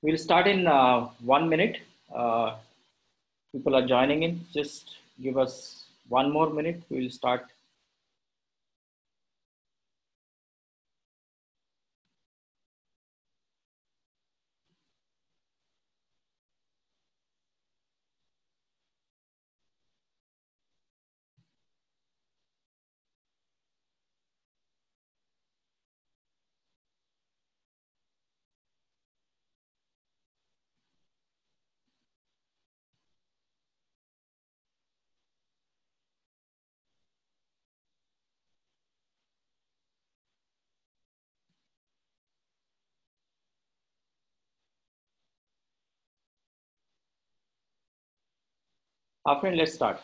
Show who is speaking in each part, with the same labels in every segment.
Speaker 1: We'll start in 1 minute. Uh, People are joining in. Just give us 1 more minute. We'll start. Afrin, let's start.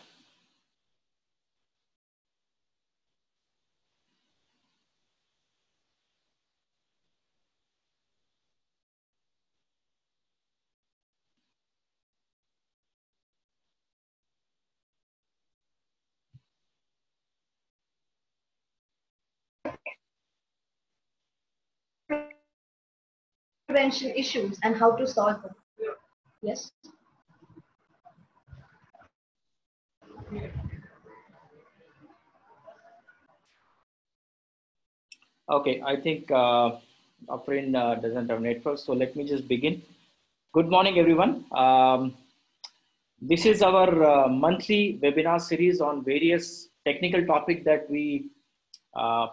Speaker 2: Prevention issues and how to solve them. Yes.
Speaker 1: Okay, I think Afrin doesn't have network, so let me just begin. Good morning, everyone. This is our monthly webinar series on various technical topics that we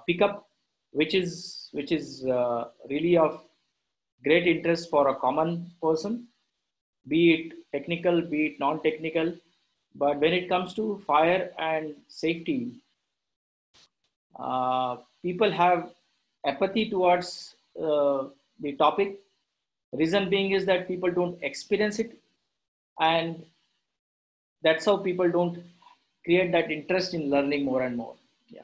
Speaker 1: pick up, which is really of great interest for a common person, be it technical, be it non-technical. But when it comes to fire and safety, people have apathy towards the topic. Reason being is that people don't experience it, and that's how people don't create that interest in learning more and more. Yeah.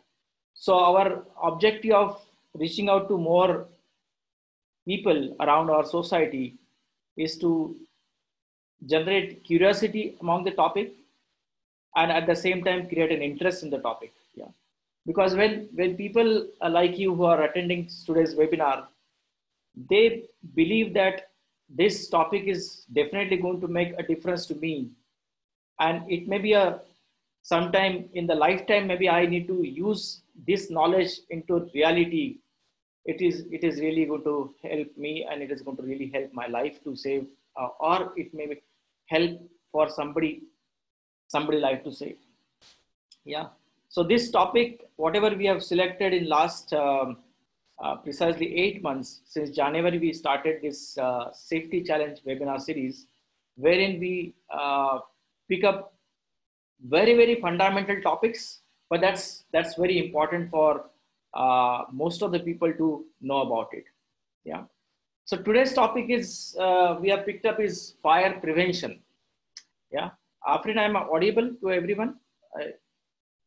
Speaker 1: So our objective of reaching out to more people around our society is to generate curiosity among the topic and at the same time create an interest in the topic. Yeah. Because when people like you who are attending today's webinar, they believe that this topic is definitely going to make a difference to me, and it may be a sometime in the lifetime, maybe I need to use this knowledge into reality. It is really going to help me, and it is going to really help my life to save, or it may help for somebody life to save. Yeah. So this topic, whatever we have selected in last precisely 8 months, since January, we started this safety challenge webinar series, wherein we pick up very fundamental topics, but that's very important for most of the people to know about it. Yeah. So today's topic is we have picked up is fire prevention. Yeah. After I'm audible to everyone.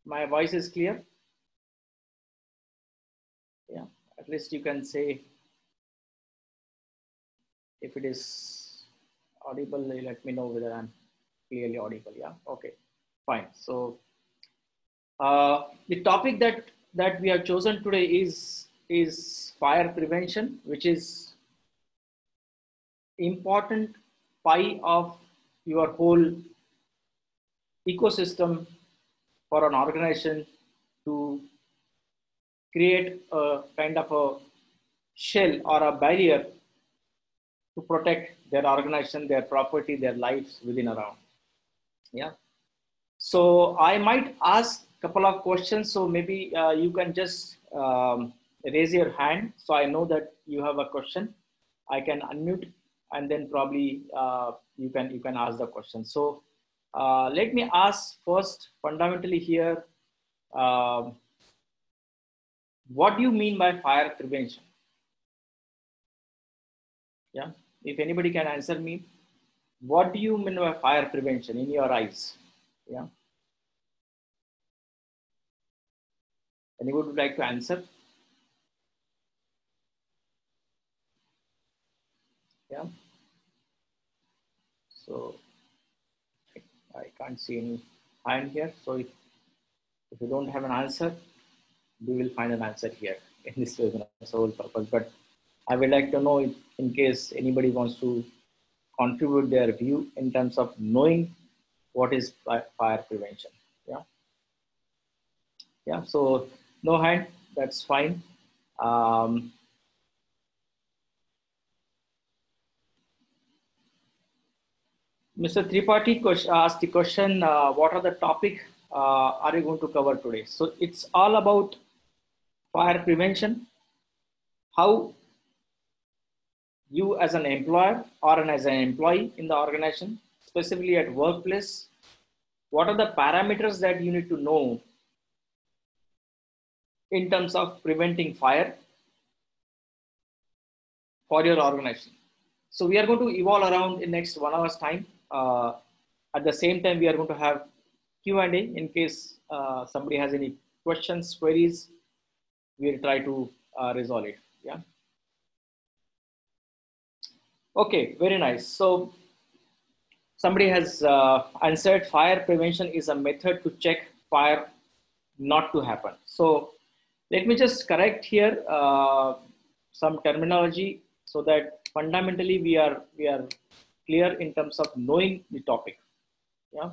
Speaker 1: My voice is clear. Yeah, at least you can say if it is audible, let me know whether I'm clearly audible. Yeah, okay, fine. So the topic that we have chosen today is fire prevention, which is important part of your whole ecosystem for an organization to create a kind of a shell or a barrier to protect their organization, their property, their lives within around. Yeah. So I might ask a couple of questions. So maybe you can just raise your hand. So I know that you have a question. I can unmute, and then probably you can ask the question. So let me ask first, fundamentally here, um, what do you mean by fire prevention? Yeah. If anybody can answer me, what do you mean by fire prevention in your eyes? Yeah. Anybody would like to answer? Yeah. So I can't see any hand here. So if you don't have an answer, we will find an answer here in this webinar sole purpose. But I would like to know if, in case anybody wants to contribute their view in terms of knowing what is fire prevention. Yeah. Yeah. So no hand, that's fine. Um, Mr. Tripathi asked the question, what are the topic are you going to cover today? So it's all about fire prevention, how you as an employer or as an employee in the organization, specifically at workplace, what are the parameters that you need to know in terms of preventing fire for your organization. So we are going to evolve around in next 1 hour's time. At the same time, we are going to have Q&A in case somebody has any questions, queries. We'll try to resolve it. Yeah. Okay, very nice. So somebody has answered, fire prevention is a method to check fire not to happen. So let me just correct here some terminology so that fundamentally we are clear in terms of knowing the topic. Yeah.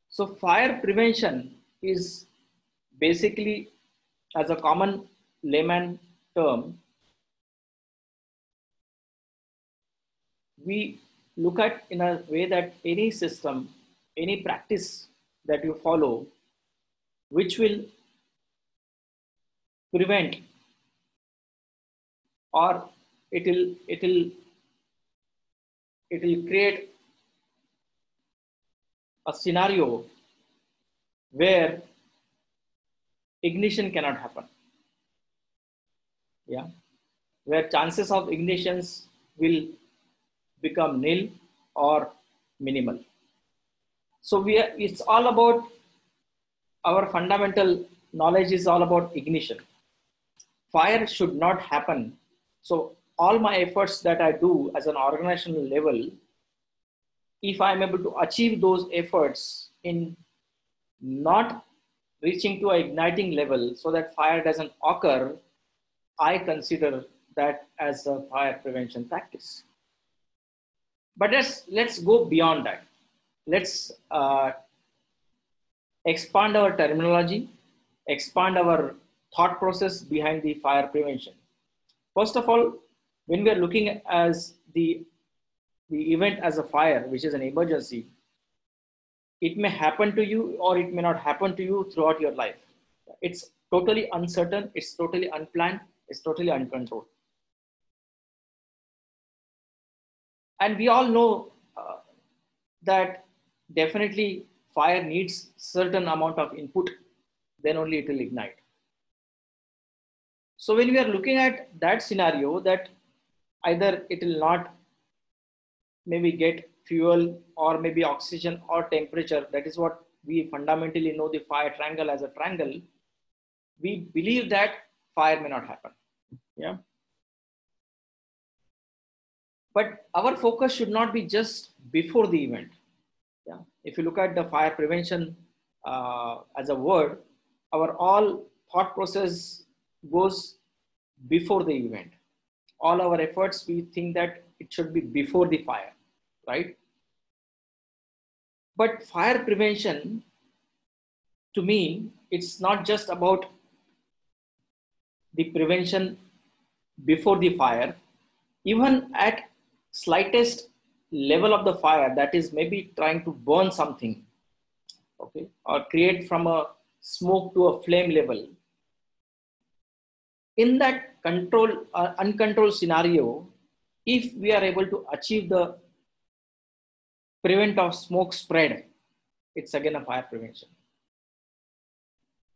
Speaker 1: So fire prevention is basically, as a common layman term, we look at in a way that any system, any practice that you follow, which will prevent, or it will create a scenario where ignition cannot happen. Yeah, where chances of ignitions will become nil or minimal. So it's all about, our fundamental knowledge is all about ignition. Fire should not happen. So all my efforts that I do as an organizational level, if I'm able to achieve those efforts in not reaching to an igniting level so that fire doesn't occur, I consider that as a fire prevention practice. But let's go beyond that. Let's expand our terminology, expand our thought process behind the fire prevention. First of all, when we are looking at as the event as a fire, which is an emergency, it may happen to you or it may not happen to you throughout your life. It's totally uncertain, it's totally unplanned, it's totally uncontrolled. And we all know that definitely fire needs certain amount of input, then only it will ignite. So when we are looking at that scenario, that either it will not maybe get fuel or maybe oxygen or temperature, that is what we fundamentally know the fire triangle as a triangle, we believe that fire may not happen. Yeah. But our focus should not be just before the event. Yeah. If you look at the fire prevention as a word, our all thought process goes before the event. All our efforts, we think that it should be before the fire, right? But fire prevention, to me, it's not just about the prevention before the fire. Even at slightest level of the fire, that is maybe trying to burn something, okay, or create from a smoke to a flame level. In that uncontrolled scenario, if we are able to achieve the prevent of smoke spread, it's again a fire prevention.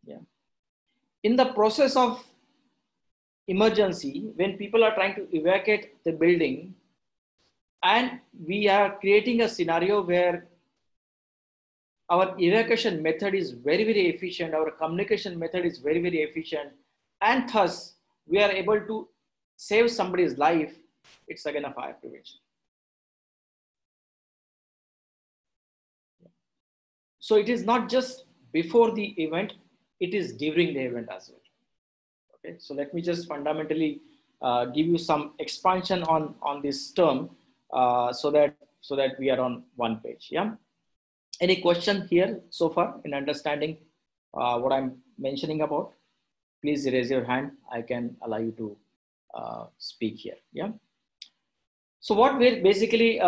Speaker 1: Yeah. In the process of emergency, when people are trying to evacuate the building, and we are creating a scenario where our evacuation method is very, very efficient, our communication method is very, very efficient, and thus we are able to save somebody's life, it's again a fire prevention. So it is not just before the event, it is during the event as well. Okay, so let me just fundamentally give you some expansion on this term so that we are on one page. Yeah. Any question here so far in understanding what I'm mentioning about? Please raise your hand. I can allow you to speak here. Yeah. So what we're basically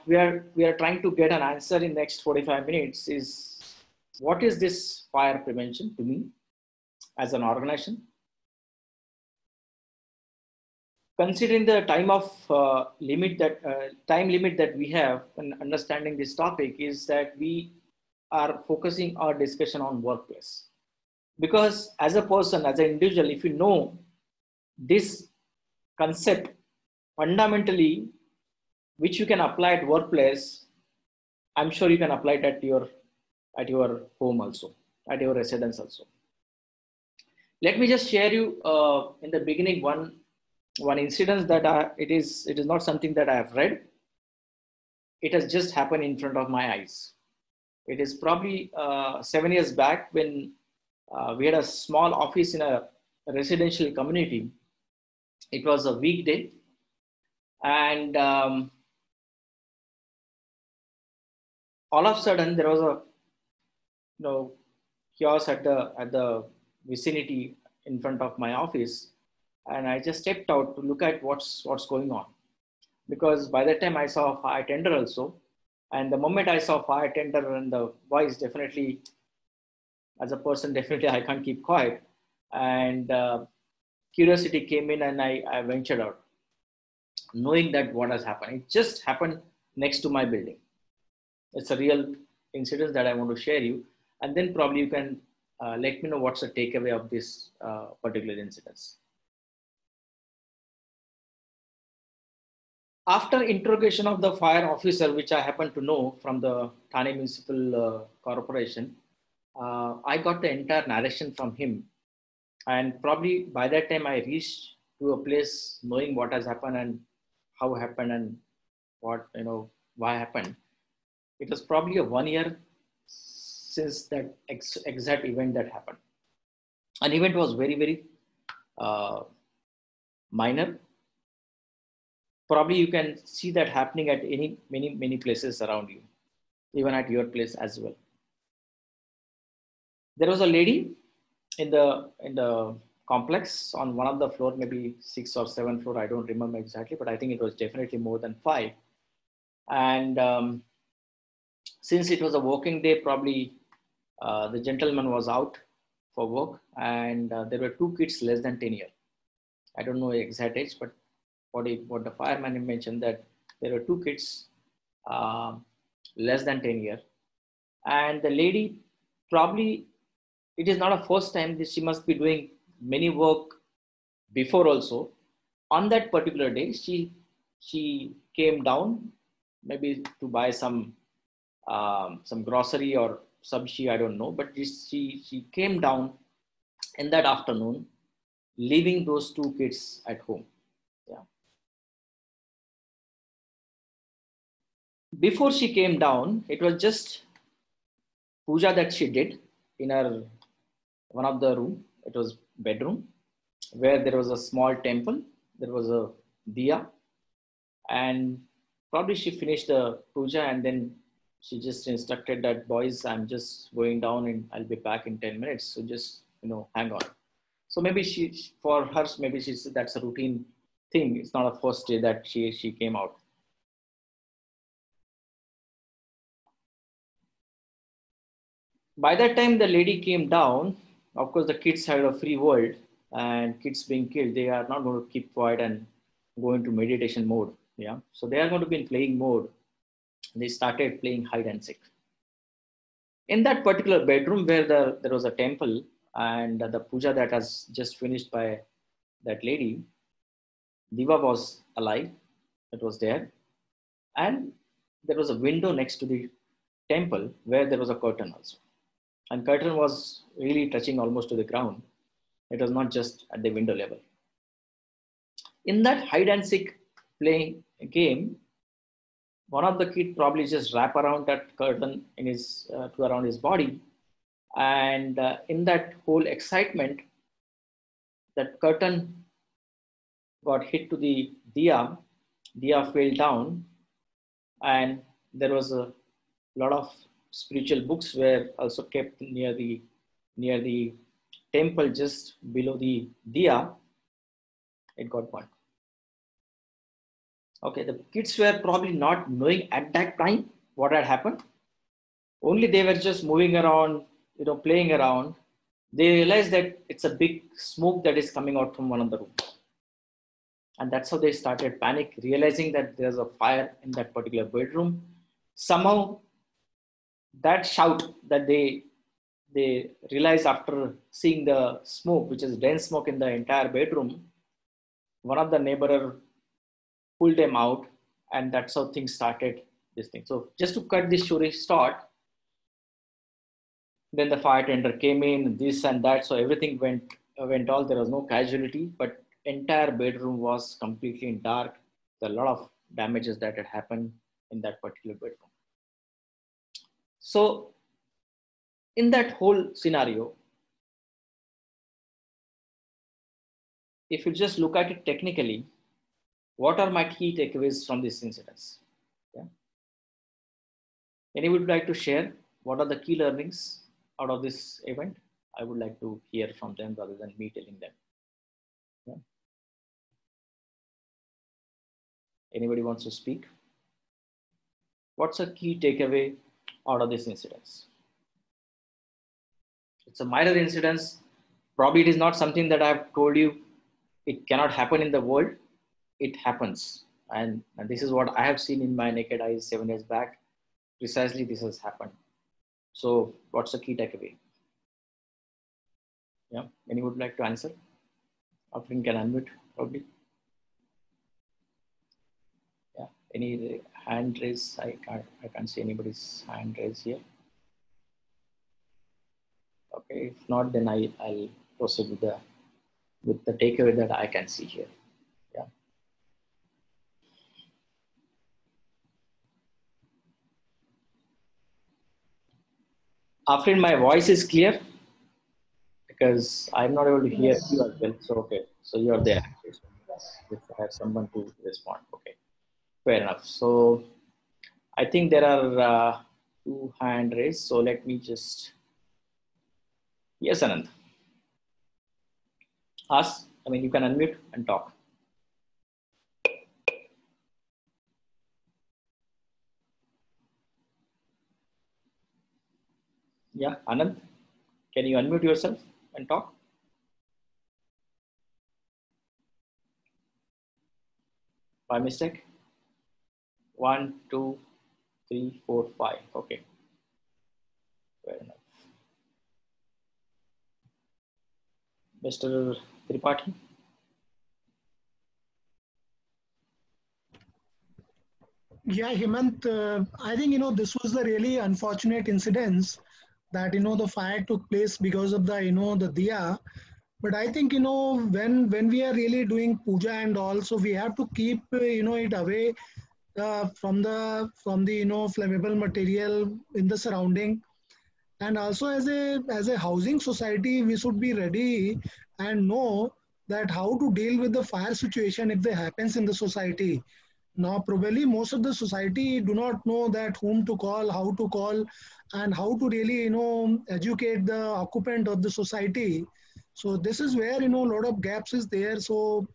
Speaker 1: we are trying to get an answer in next 45 minutes is, what is this fire prevention to me as an organization? Considering the time limit that we have in understanding this topic, is that we are focusing our discussion on workplace. Because as a person, as an individual, if you know this concept fundamentally, which you can apply at workplace, I'm sure you can apply it at your home also, at your residence also. Let me just share you in the beginning one incident that it is not something that I have read. It has just happened in front of my eyes. It is probably 7 years back when we had a small office in a residential community. It was a weekday, and all of a sudden there was a kiosk at the vicinity in front of my office, and I just stepped out to look at what's going on, because by that time I saw a fire tender also, and the moment I saw fire tender and the voice, definitely as a person, definitely I can't keep quiet, and curiosity came in, and I ventured out, knowing that what has happened. It just happened next to my building. It's a real incident that I want to share you, and then probably you can let me know what's the takeaway of this particular incident. After interrogation of the fire officer, which I happen to know from the Thane Municipal Corporation, I got the entire narration from him, and probably by that time I reached to a place knowing what has happened and how happened and what why happened. It was probably a 1 year since that exact event that happened. An event was very minor. Probably you can see that happening at many places around you, even at your place as well. There was a lady in the complex on one of the floor, maybe 6th or 7th floor. I don't remember exactly, but I think it was definitely more than 5. And since it was a working day, probably the gentleman was out for work, and there were 2 kids less than 10 years. I don't know the exact age, but what the fireman mentioned, that there were 2 kids less than 10 years. And the lady, probably it is not a first time that she must be doing many work before also. On that particular day, she came down maybe to buy some grocery or sabji, I don't know, but she came down in that afternoon, leaving those 2 kids at home. Yeah. Before she came down, it was just puja that she did in her one of the room. It was bedroom, where there was a small temple. There was a diya, and probably she finished the puja, and then she just instructed that, boys, I'm just going down and I'll be back in 10 minutes. So just hang on. So maybe for her, maybe she said that's a routine thing. It's not a first day that she came out. By that time the lady came down, of course the kids had a free world, and kids being killed, they are not going to keep quiet and go into meditation mode. Yeah. So they are going to be in playing mode. They started playing hide and seek. In that particular bedroom where there was a temple, and the puja that has just finished by that lady, Diva was alive. It was there. And there was a window next to the temple where there was a curtain also. And curtain was really touching almost to the ground. It was not just at the window level. In that hide and seek playing game, one of the kid probably just wrap around that curtain in his to around his body, and in that whole excitement, that curtain got hit to the diya. Diya fell down, and there was a lot of spiritual books were also kept near the temple just below the diya. It got burned. Okay, the kids were probably not knowing at that time what had happened. Only they were just moving around, playing around. They realized that it's a big smoke that is coming out from one of the rooms. And that's how they started panic, realizing that there's a fire in that particular bedroom. Somehow that shout that they realized after seeing the smoke, which is dense smoke in the entire bedroom, one of the neighbor pulled them out, and that's how things started this thing. So just to cut this story short, then the fire tender came in, this and that. So everything went all. There was no casualty, but entire bedroom was completely in dark. There are a lot of damages that had happened in that particular bedroom. So in that whole scenario, if you just look at it technically, what are my key takeaways from this incident? Yeah. Anyone would like to share what are the key learnings out of this event? I would like to hear from them rather than me telling them. Yeah. Anybody wants to speak? What's a key takeaway out of this incident? It's a minor incident. Probably it is not something that I've told you. It cannot happen in the world. It happens. And this is what I have seen in my naked eyes 7 years back. Precisely this has happened. So what's the key takeaway? Yeah, anyone would like to answer? Afrin can unmute probably. Yeah, any hand raise? I can't see anybody's hand raise here. Okay, if not, then I'll proceed with the takeaway that I can see here. Yeah. Afrin, my voice is clear because I'm not able to hear you as well. So okay, so you're there. If I have someone to respond, okay, fair enough. So I think there are 2 hand raised. So let me just, yes, Anand. Ask, I mean, you can unmute and talk. Yeah, Anand, can you unmute yourself and talk? By mistake? 1, 2, 3, 4, 5. Okay. Fair enough. Mr. Tripathi?
Speaker 3: Yeah, Hemant, I think, this was the really unfortunate incidents that, the fire took place because of the, the diya. But I think, when we are really doing puja and all, so we have to keep, it away from the, flammable material in the surrounding. And also as a housing society, we should be ready and know that how to deal with the fire situation if they happens in the society. Now, probably most of the society do not know that whom to call, how to call, and how to really, educate the occupant of the society. So this is where, a lot of gaps is there. So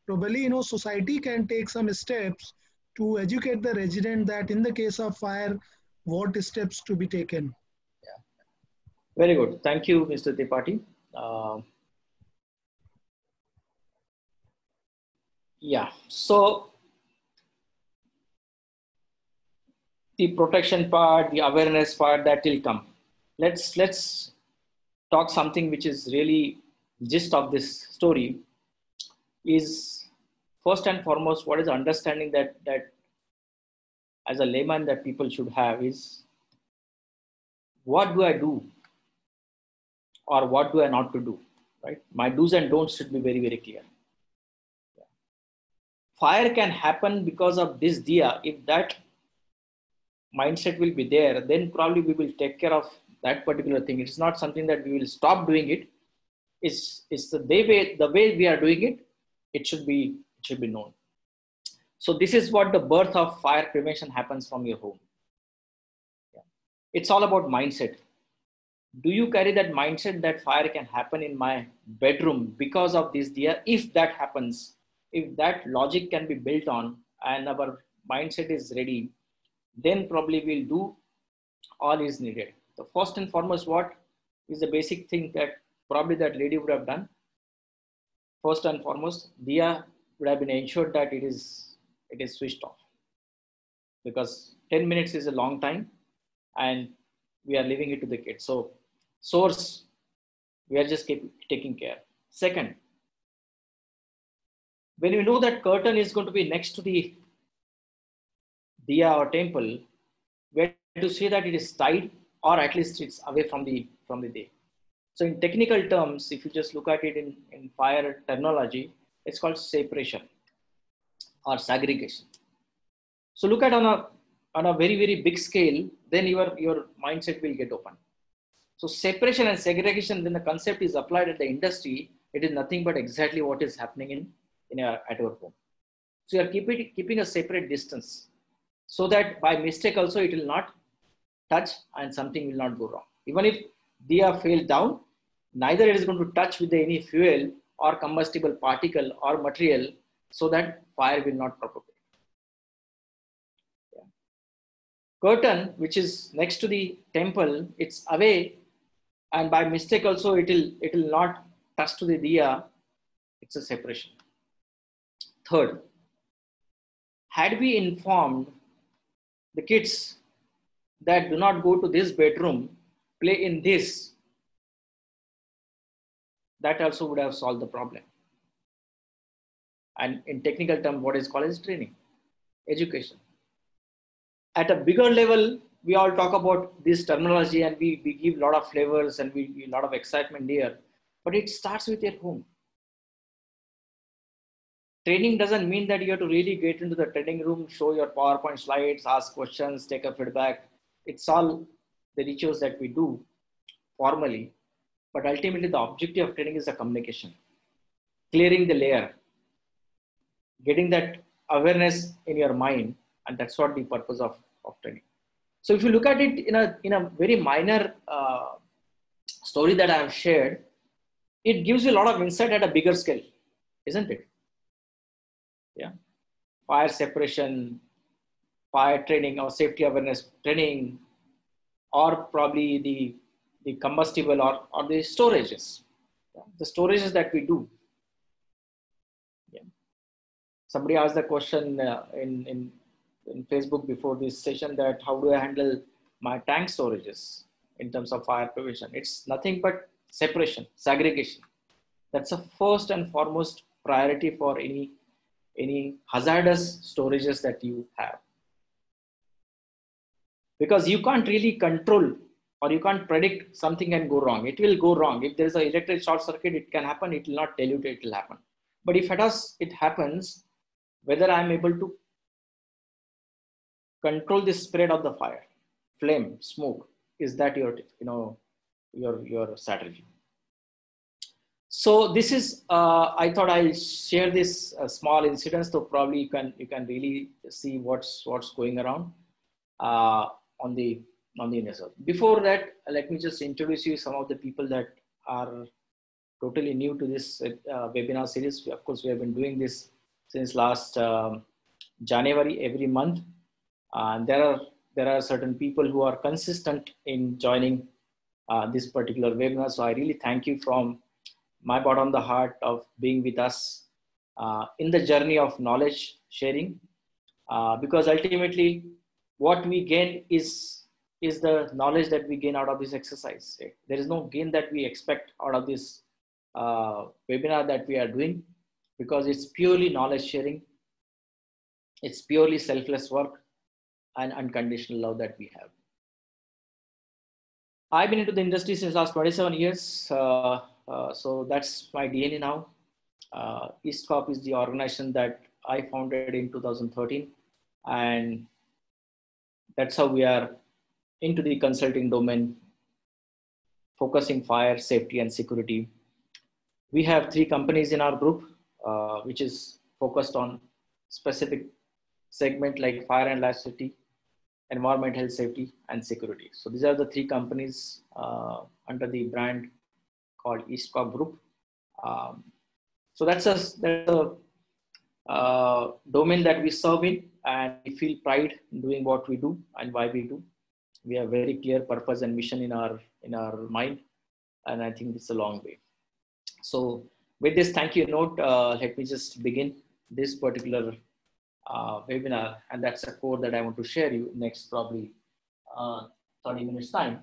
Speaker 3: probably, society can take some steps to educate the resident that in the case of fire, what steps to be taken.
Speaker 1: Yeah. Very good. Thank you, Mr. Tripathi. Yeah. So the protection part, the awareness part, that will come. Let's talk something which is really gist of this story is first and foremost what is the understanding that as a layman that people should have is what do I do or what do I not to do, right? My do's and don'ts should be very, very clear. Fire can happen because of this diya. If that mindset will be there, then probably we will take care of that particular thing. It's not something that we will stop doing it. It's the way we are doing it. It should be known. So this is what the birth of fire prevention happens from your home. Yeah. It's all about mindset. Do you carry that mindset that fire can happen in my bedroom because of this diya? If that happens, if that logic can be built on and our mindset is ready, then probably we'll do all is needed. The first and foremost, what is the basic thing that probably that lady would have done? First and foremost, diya would have been ensured that it is switched off, because 10 minutes is a long time and we are leaving it to the kids. So source, we are just taking care. Second, when you know that curtain is going to be next to the diya or temple, we have to say that it is tied or at least it's away from the day. So in technical terms, if you just look at it in fire terminology, it's called separation or segregation. So look at on a very, very big scale, then your mindset will get open. So separation and segregation, when the concept is applied at the industry, it is nothing but exactly what is happening at your home. So you are keeping a separate distance so that by mistake also it will not touch and something will not go wrong. Even if diya failed down, neither it is going to touch with any fuel or combustible particle or material so that fire will not propagate. Yeah. Curtain, which is next to the temple, it's away, and by mistake also it will not touch to the diya. It's a separation. Third, had we informed the kids that do not go to this bedroom, play in this, that also would have solved the problem. And in technical term, what is called as training, education. At a bigger level, we all talk about this terminology and we give a lot of flavors and we give a lot of excitement here, but it starts with your home. Training doesn't mean that you have to really get into the training room, show your PowerPoint slides, ask questions, take a feedback. It's all the rituals that we do formally, but ultimately the objective of training is the communication, clearing the layer, getting that awareness in your mind, and that's what the purpose of training. So if you look at it in a very minor story that I have shared, it gives you a lot of insight at a bigger scale, isn't it? Yeah, fire separation, fire training or safety awareness training, or probably the combustible or the storages, the storages that we do. Yeah. Somebody asked the question in Facebook before this session that how do I handle my tank storages in terms of fire prevention? It's nothing but separation, segregation. That's the first and foremost priority for any hazardous storages that you have. Because you can't really control or you can't predict something can go wrong. It will go wrong. If there is an electric short circuit, it can happen. It will not tell you that it will happen. But if it happens, whether I'm able to control the spread of the fire, flame, smoke, is that your strategy? So this is, I thought I'll share this small incident, so probably you can really see what's going around on the industry. Before that, let me just introduce you some of the people that are totally new to this webinar series. Of course, we have been doing this since last January every month. And there are certain people who are consistent in joining this particular webinar. So I really thank you from my bottom of the heart of being with us in the journey of knowledge sharing, because ultimately what we gain is the knowledge that we gain out of this exercise. There is no gain that we expect out of this webinar that we are doing, because it's purely knowledge sharing. It's purely selfless work and unconditional love that we have. I've been into the industry since last 27 years. So that's my DNA now. EastCorp is the organization that I founded in 2013. And that's how we are into the consulting domain, focusing fire, safety, and security. We have 3 companies in our group, which is focused on specific segment like fire and life safety, environment, health, safety, and security. So these are the 3 companies under the brand called EastCorp Group. So that's a domain that we serve in, and we feel pride in doing what we do and why we do. We have very clear purpose and mission in our mind, and I think it's a long way. So with this thank you note, let me just begin this particular webinar, and that's a code that I want to share you next probably 30 minutes time.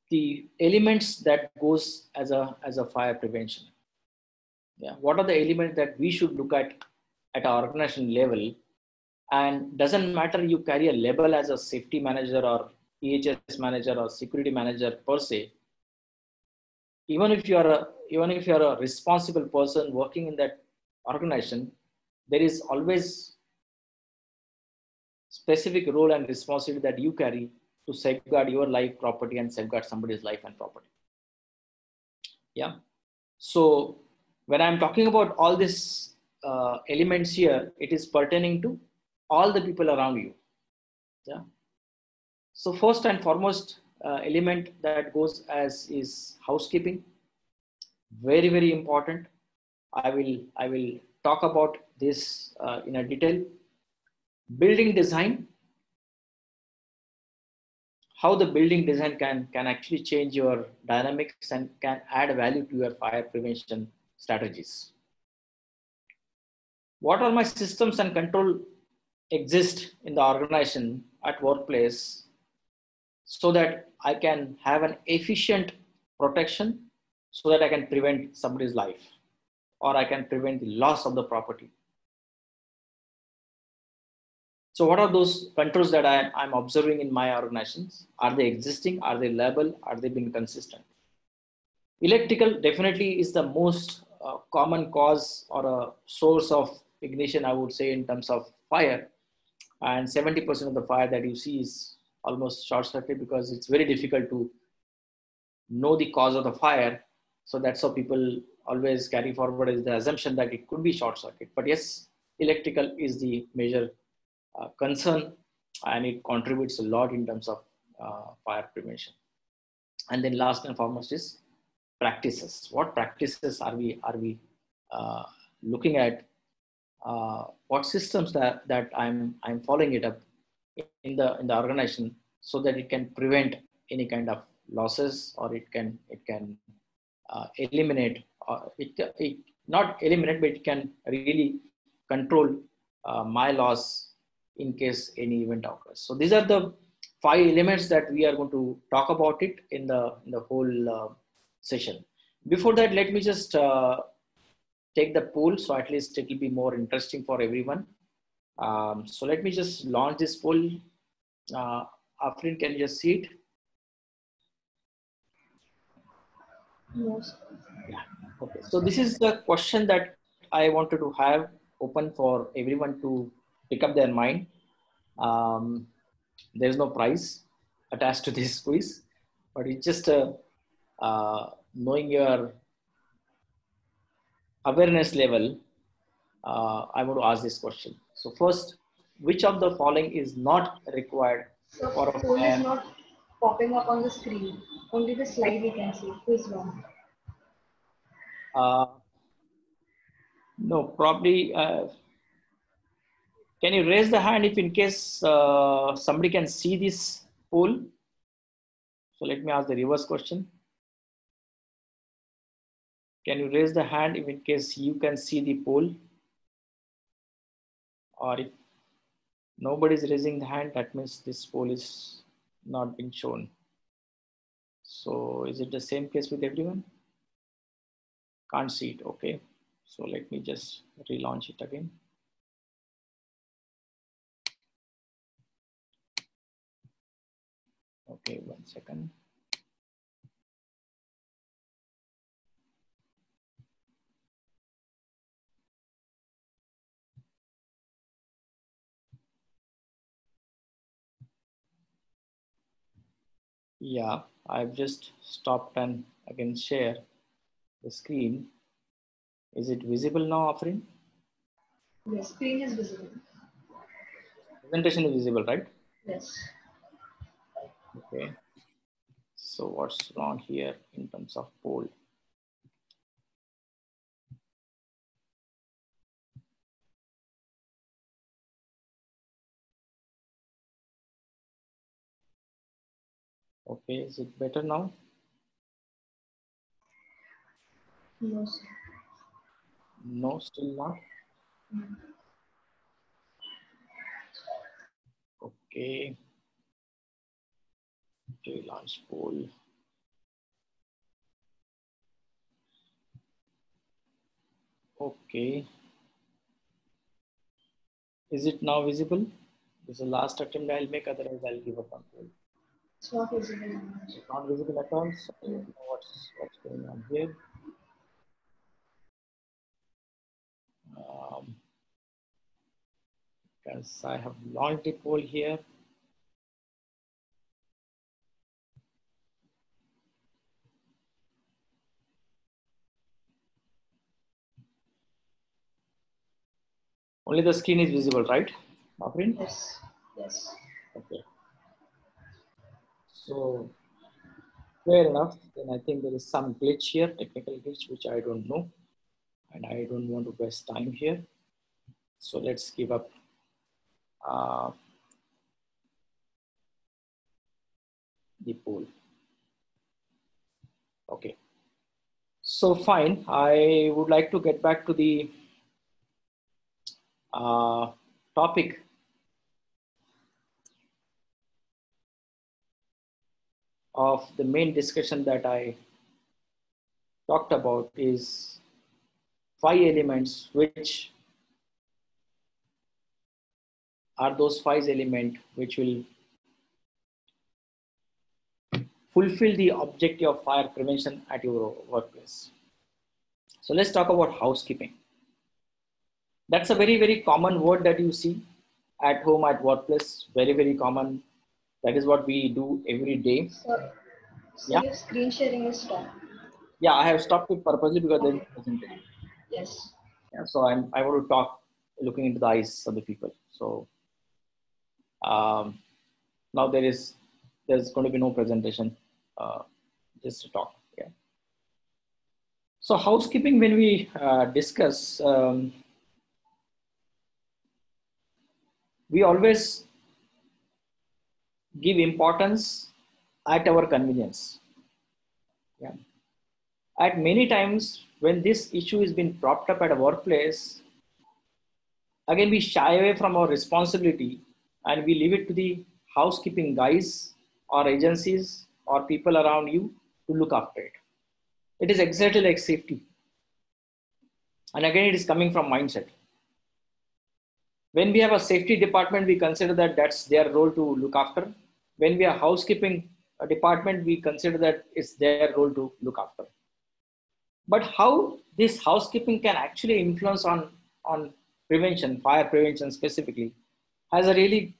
Speaker 1: The elements that goes as a fire prevention. Yeah, what are the elements that we should look at our organization level And doesn't matter you carry a label as a safety manager or EHS manager or security manager per se. Even if you're a responsible person working in that organization, there is always specific role and responsibility that you carry to safeguard your life, property, and safeguard somebody's life and property. Yeah. So when I'm talking about all these elements here, it is pertaining to all the people around you. Yeah. So first and foremost element that goes as is housekeeping. Very, very important. I will talk about this in a detail. Building design, how the building design can actually change your dynamics and can add value to your fire prevention strategies. What are my systems and control exist in the organization at workplace so that I can have an efficient protection so that I can prevent somebody's life or I can prevent the loss of the property. So what are those controls that I'm observing in my organizations? Are they existing? Are they reliable? Are they being consistent? Electrical definitely is the most common cause or a source of ignition, I would say, in terms of fire. And 70% of the fire that you see is almost short circuit because it's very difficult to know the cause of the fire. So that's how people always carry forward is the assumption that it could be short circuit. But yes, electrical is the major concern and it contributes a lot in terms of fire prevention. And then last and foremost is practices. What practices are we looking at? What systems that I'm following it up in the organization so that it can prevent any kind of losses or it can eliminate it not eliminate but it can really control my loss in case any event occurs. So these are the 5 elements that we are going to talk about it in the whole session. Before that, let me just take the poll so at least it will be more interesting for everyone. So let me just launch this poll. Afrin, can you just see it?
Speaker 2: Yes.
Speaker 1: Yeah. Okay. So this is the question that I wanted to have open for everyone to pick up their mind. There is no prize attached to this quiz, but it's just knowing your awareness level. I want to ask this question. So first, which of the following is not required
Speaker 2: So
Speaker 1: for a
Speaker 2: poll is
Speaker 1: fire?
Speaker 2: not popping up on the screen. Only the slide we can see. Who is wrong?
Speaker 1: Uh, no, probably. Can you raise the hand if in case somebody can see this poll? So let me ask the reverse question. Can you raise the hand if in case you can see the poll? Or if nobody is raising the hand, that means this poll is not being shown. So is it the same case with everyone? Can't see it, okay. So let me just relaunch it again. Okay, 1 second. Yeah, I've just stopped and again share the screen. Is it visible now, Afrin?
Speaker 2: Yes, screen is visible.
Speaker 1: Presentation is visible, right?
Speaker 2: Yes.
Speaker 1: Okay. So what's wrong here in terms of poll? Okay, is it better now?
Speaker 2: No, sir.
Speaker 1: No, still not. Okay. Relaunch poll. Okay. Is it now visible? This is the last attempt I'll make, otherwise I'll give up on it.
Speaker 2: It's not visible now.
Speaker 1: It's not visible at all, so I don't know what's going on here. Because I have launched the poll here. Only the screen is visible, right, Afrin?
Speaker 2: Yes. Yes.
Speaker 1: Okay. So fair enough. Then I think there is some glitch here, technical glitch, which I don't know, and I don't want to waste time here. So let's give up. The poll. Okay. So fine. I would like to get back to the topic. Of the main discussion that I talked about is 5 elements, which are those 5 elements which will fulfill the objective of fire prevention at your workplace. So let's talk about housekeeping. That's a very, very common word that you see at home, at workplace. Very, very common. That is what we do every day.
Speaker 2: So
Speaker 1: Yeah.
Speaker 2: your screen sharing is stopped.
Speaker 1: Yeah, I have stopped it purposely because there is a presentation.
Speaker 2: Yes.
Speaker 1: Yeah, so I want to talk looking into the eyes of the people. So now there's going to be no presentation, just to talk. Yeah. So housekeeping, when we discuss, we always give importance at our convenience. Yeah. At many times when this issue is being propped up at a workplace, again we shy away from our responsibility and we leave it to the housekeeping guys or agencies or people around you to look after it. It is exactly like safety. And again, it is coming from mindset. When we have a safety department, we consider that that's their role to look after. When we are housekeeping department, we consider that it's their role to look after. But how this housekeeping can actually influence on prevention, fire prevention specifically, has a really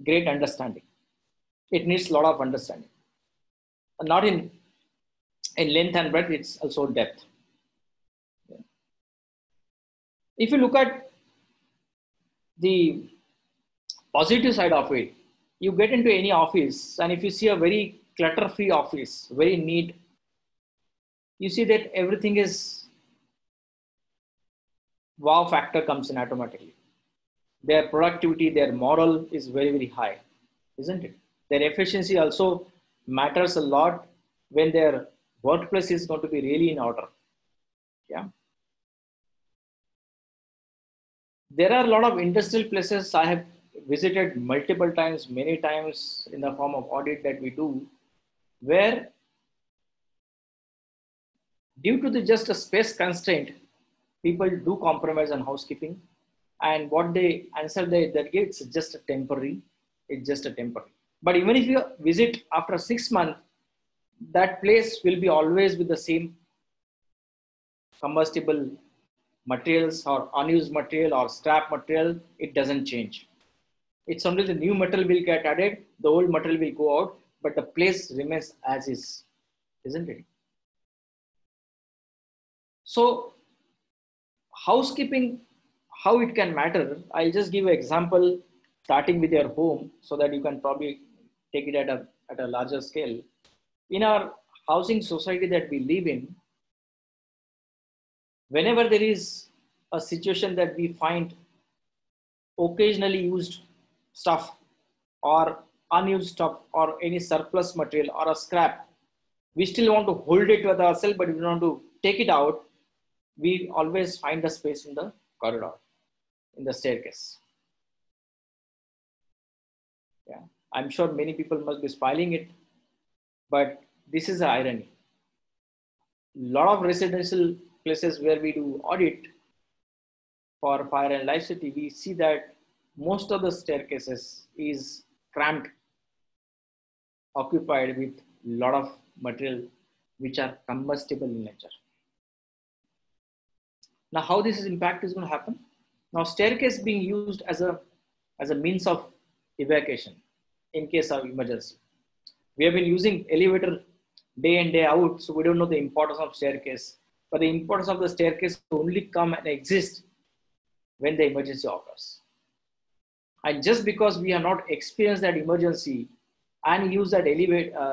Speaker 1: great understanding. It needs a lot of understanding. Not in length and breadth, it's also depth. If you look at the positive side of it, you get into any office, and if you see a very clutter-free office, very neat, you see that everything is wow factor comes in automatically. Their productivity, their morale is very, very high, isn't it? Their efficiency also matters a lot when their workplace is going to be really in order. Yeah. There are a lot of industrial places I have visited multiple times, many times in the form of audit that we do, where due to the just a space constraint, people do compromise on housekeeping, and what they answer that it's just a temporary. It's just a temporary. But even if you visit after 6 months, that place will be always with the same combustible materials or unused material or scrap material. It doesn't change. It's only the new material will get added, the old material will go out, but the place remains as is, isn't it? So housekeeping, how it can matter, I'll just give an example starting with your home so that you can probably take it at a larger scale. In our housing society that we live in, whenever there is a situation that we find occasionally used stuff or unused stuff or any surplus material or a scrap, we still want to hold it with ourselves, but we don't want to take it out. We always find a space in the corridor, in the staircase. Yeah, I'm sure many people must be smiling it, but this is the irony. A lot of residential places where we do audit for fire and life safety, we see that most of the staircases is cramped, occupied with a lot of material which are combustible in nature. Now, how this impact is going to happen? Now, staircase being used as a means of evacuation in case of emergency. We have been using elevator day in, day out, so we don't know the importance of staircase. But the importance of the staircase only come and exist when the emergency occurs. And just because we have not experienced that emergency and use that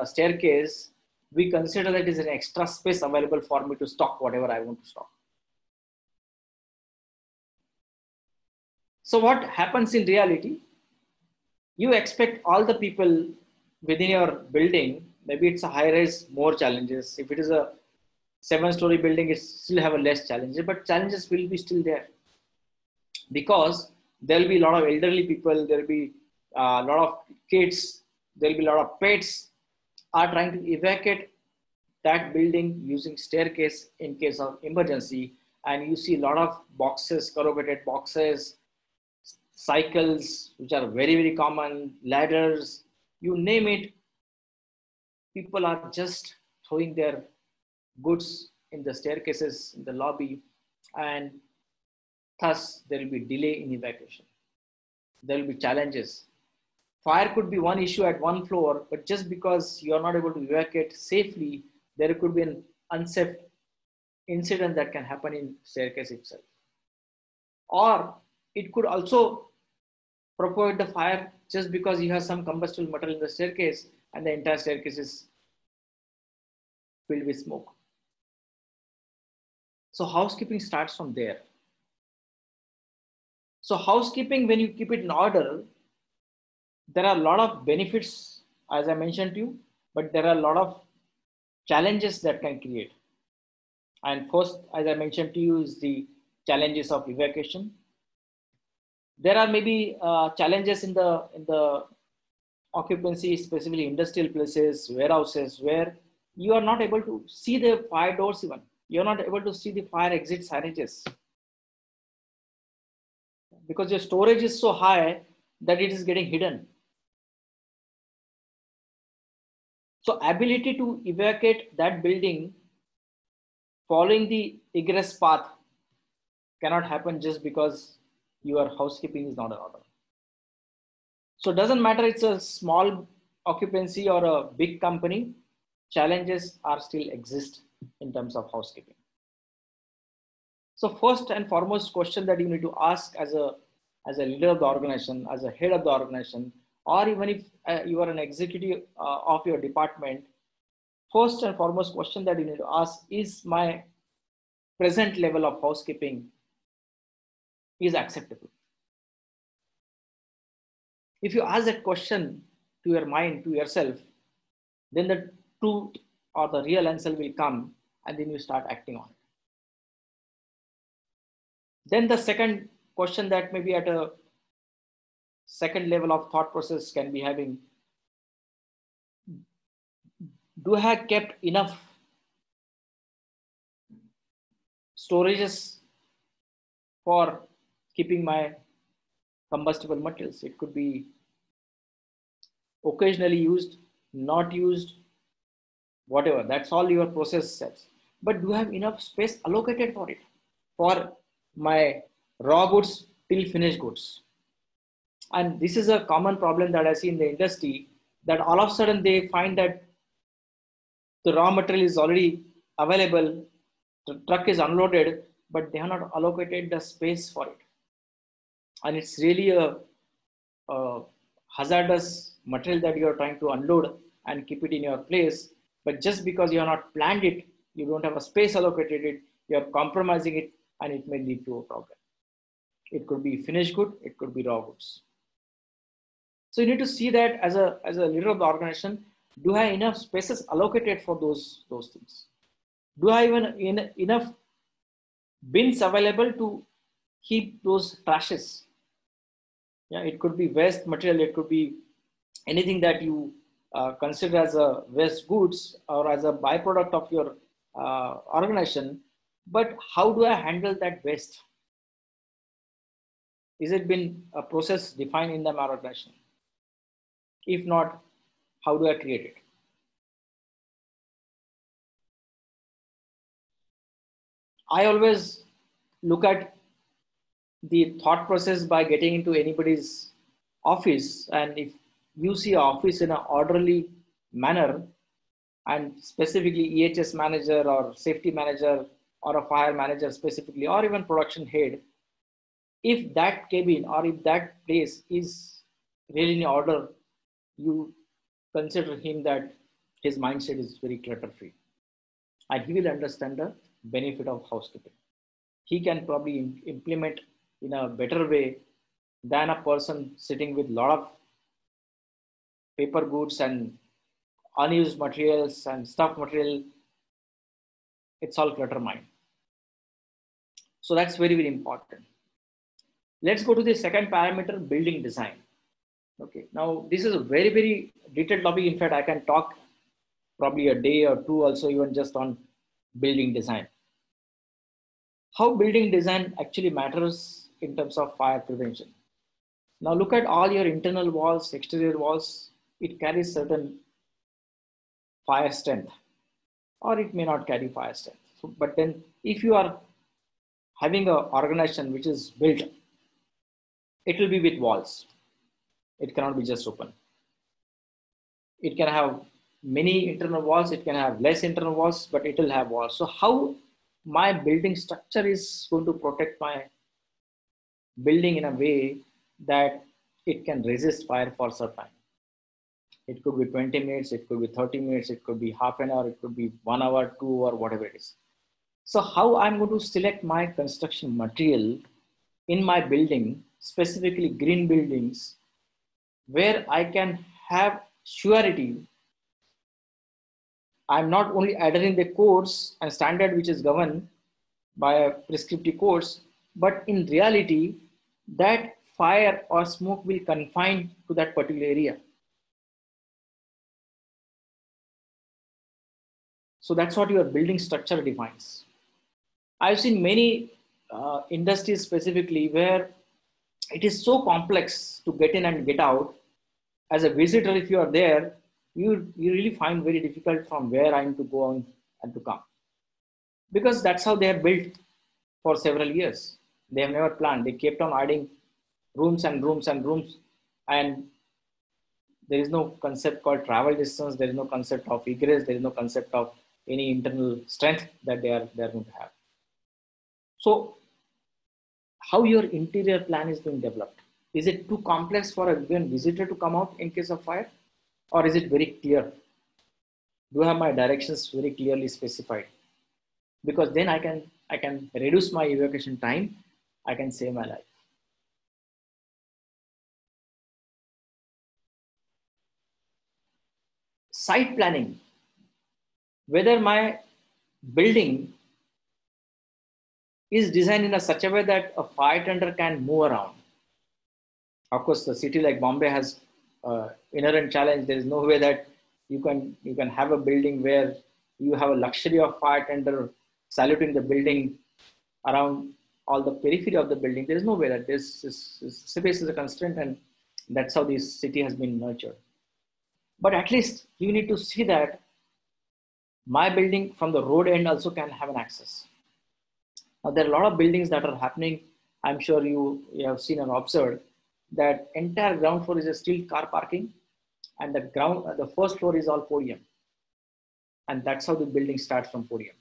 Speaker 1: staircase, we consider that is an extra space available for me to stock whatever I want to stock. So what happens in reality? You expect all the people within your building, maybe it's a high rise, more challenges. If it is a 7-story building, it still have a less challenges, but challenges will be still there because there will be a lot of elderly people, there will be a lot of kids, there will be a lot of pets are trying to evacuate that building using staircase in case of emergency. And you see a lot of boxes, corrugated boxes, cycles, which are very, very common, ladders, you name it. People are just throwing their goods in the staircases, in the lobby, and thus there will be delay in evacuation. There will be challenges. Fire could be one issue at one floor, but just because you are not able to evacuate safely, there could be an unsafe incident that can happen in staircase itself. Or it could also propagate the fire just because you have some combustible material in the staircase and the entire staircase is filled with smoke. So housekeeping starts from there. So housekeeping, when you keep it in order, there are a lot of benefits, as I mentioned to you, but there are a lot of challenges that can create. And first, as I mentioned to you, is the challenges of evacuation. There are maybe challenges in the occupancy, specifically industrial places, warehouses, where you are not able to see the fire doors even. You're not able to see the fire exit signages because your storage is so high that it is getting hidden. So ability to evacuate that building following the egress path cannot happen just because your housekeeping is not in order. So it doesn't matter it's a small occupancy or a big company, challenges are still exist in terms of housekeeping. So first and foremost question that you need to ask as a leader of the organization, as a head of the organization, or even if you are an executive of your department, first and foremost question that you need to ask is my present level of housekeeping is acceptable. If you ask that question to your mind, to yourself, then the truth or the real answer will come and then you start acting on it. Then the second question that maybe at a second level of thought process can be having, do I have kept enough storages for keeping my combustible materials? It could be occasionally used, not used, whatever. That's all your process steps. But do I have enough space allocated for it? For my raw goods till finished goods. And this is a common problem that I see in the industry, that all of a sudden they find that the raw material is already available, the truck is unloaded, but they have not allocated the space for it. And it's really a hazardous material that you are trying to unload and keep it in your place. But just because you have not planned it, you don't have a space allocated it, you are compromising it, and it may lead to a problem. It could be finished good, it could be raw goods. So you need to see that as a leader of the organization, do I have enough spaces allocated for those things? Do I even enough bins available to keep those trashes? Yeah, it could be waste material, it could be anything that you consider as a waste goods or as a byproduct of your organization. But how do I handle that waste? Is it been a process defined in the organization? If not, how do I create it? I always look at the thought process by getting into anybody's office, and if you see an office in an orderly manner, and specifically EHS manager or safety manager or a fire manager specifically, or even production head, if that cabin or if that place is really in order, you consider him that his mindset is very clutter free, and he will understand the benefit of housekeeping. He can probably implement in a better way than a person sitting with a lot of paper goods and unused materials and stuff material. It's all clutter mind. So that's very, very important. Let's go to the second parameter, building design. Okay, now this is a very, very detailed topic. In fact, I can talk probably a day or two also, even just on building design. How building design actually matters in terms of fire prevention. Now look at all your internal walls, exterior walls. It carries certain fire strength, or it may not carry fire strength. So, but then if you are having an organization which is built, it will be with walls. It cannot be just open. It can have many internal walls, it can have less internal walls, but it will have walls. So how my building structure is going to protect my building in a way that it can resist fire for some time. It could be 20 minutes, it could be 30 minutes, it could be half an hour, it could be 1 hour, 2 or whatever it is. So how I'm going to select my construction material in my building, specifically green buildings, where I can have surety I'm not only adhering the codes and standard which is governed by a prescriptive codes, but in reality, that fire or smoke will confine to that particular area. So that's what your building structure defines. I've seen many industries specifically where it is so complex to get in and get out. As a visitor, if you are there, you really find very difficult from where I'm to go on and to come. Because that's how they are built for several years. They have never planned. They kept on adding rooms and rooms and rooms. And there is no concept called travel distance. There is no concept of egress. There is no concept of any internal strength that they are going to have. So how your interior plan is being developed? Is it too complex for a given visitor to come out in case of fire? Or is it very clear? Do I have my directions very clearly specified? Because then I can reduce my evacuation time. I can save my life. Site planning. Whether my building is designed in such a way that a fire tender can move around. Of course, the city like Bombay has inherent challenge. There is no way that you can have a building where you have a luxury of fire tender saluting the building around all the periphery of the building. There is no way that this space is a constraint, and that's how this city has been nurtured. But at least you need to see that my building from the road end also can have an access. Now there are a lot of buildings that are happening. I'm sure you have seen and observed that entire ground floor is a steel car parking, and the first floor is all podium. And that's how the building starts, from podium.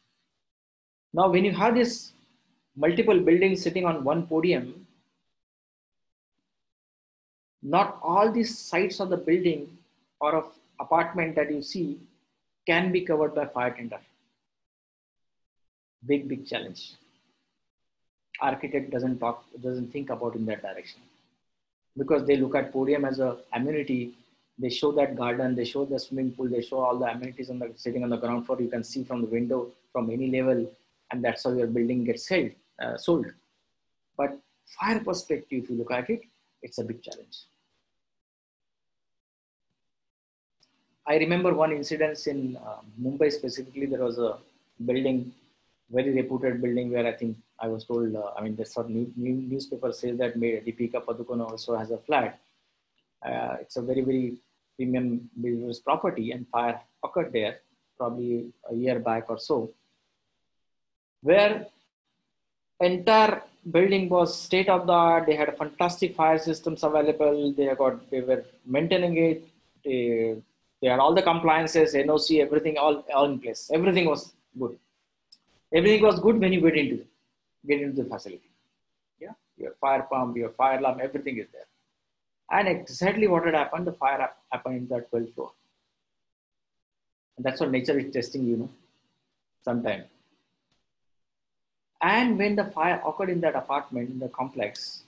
Speaker 1: Now, when you have this multiple buildings sitting on one podium, not all these sides of the building or of apartment that you see can be covered by fire tender. Big challenge. Architect doesn't think about in that direction, because they look at podium as a amenity. They show that garden, they show the swimming pool, they show all the amenities sitting on the ground floor. You can see from the window from any level, and that's how your building gets sold. But fire perspective, if you look at it, it's a big challenge. I remember one incident in Mumbai specifically. There was a building, very reputed building, where I think I was told, I mean, that's what newspaper says that Deepika Padukone also has a flat. It's a very, very premium business property, and fire occurred there probably a year back or so, where entire building was state of the art. They had fantastic fire systems available. They were maintaining it. They had all the compliances, NOC, everything all in place. Everything was good. Everything was good when you get into the facility. Yeah, your fire pump, your fire alarm, everything is there. And exactly what had happened, the fire happened in that 12th floor. And that's what nature is testing, sometime. And when the fire occurred in that apartment, in the complex,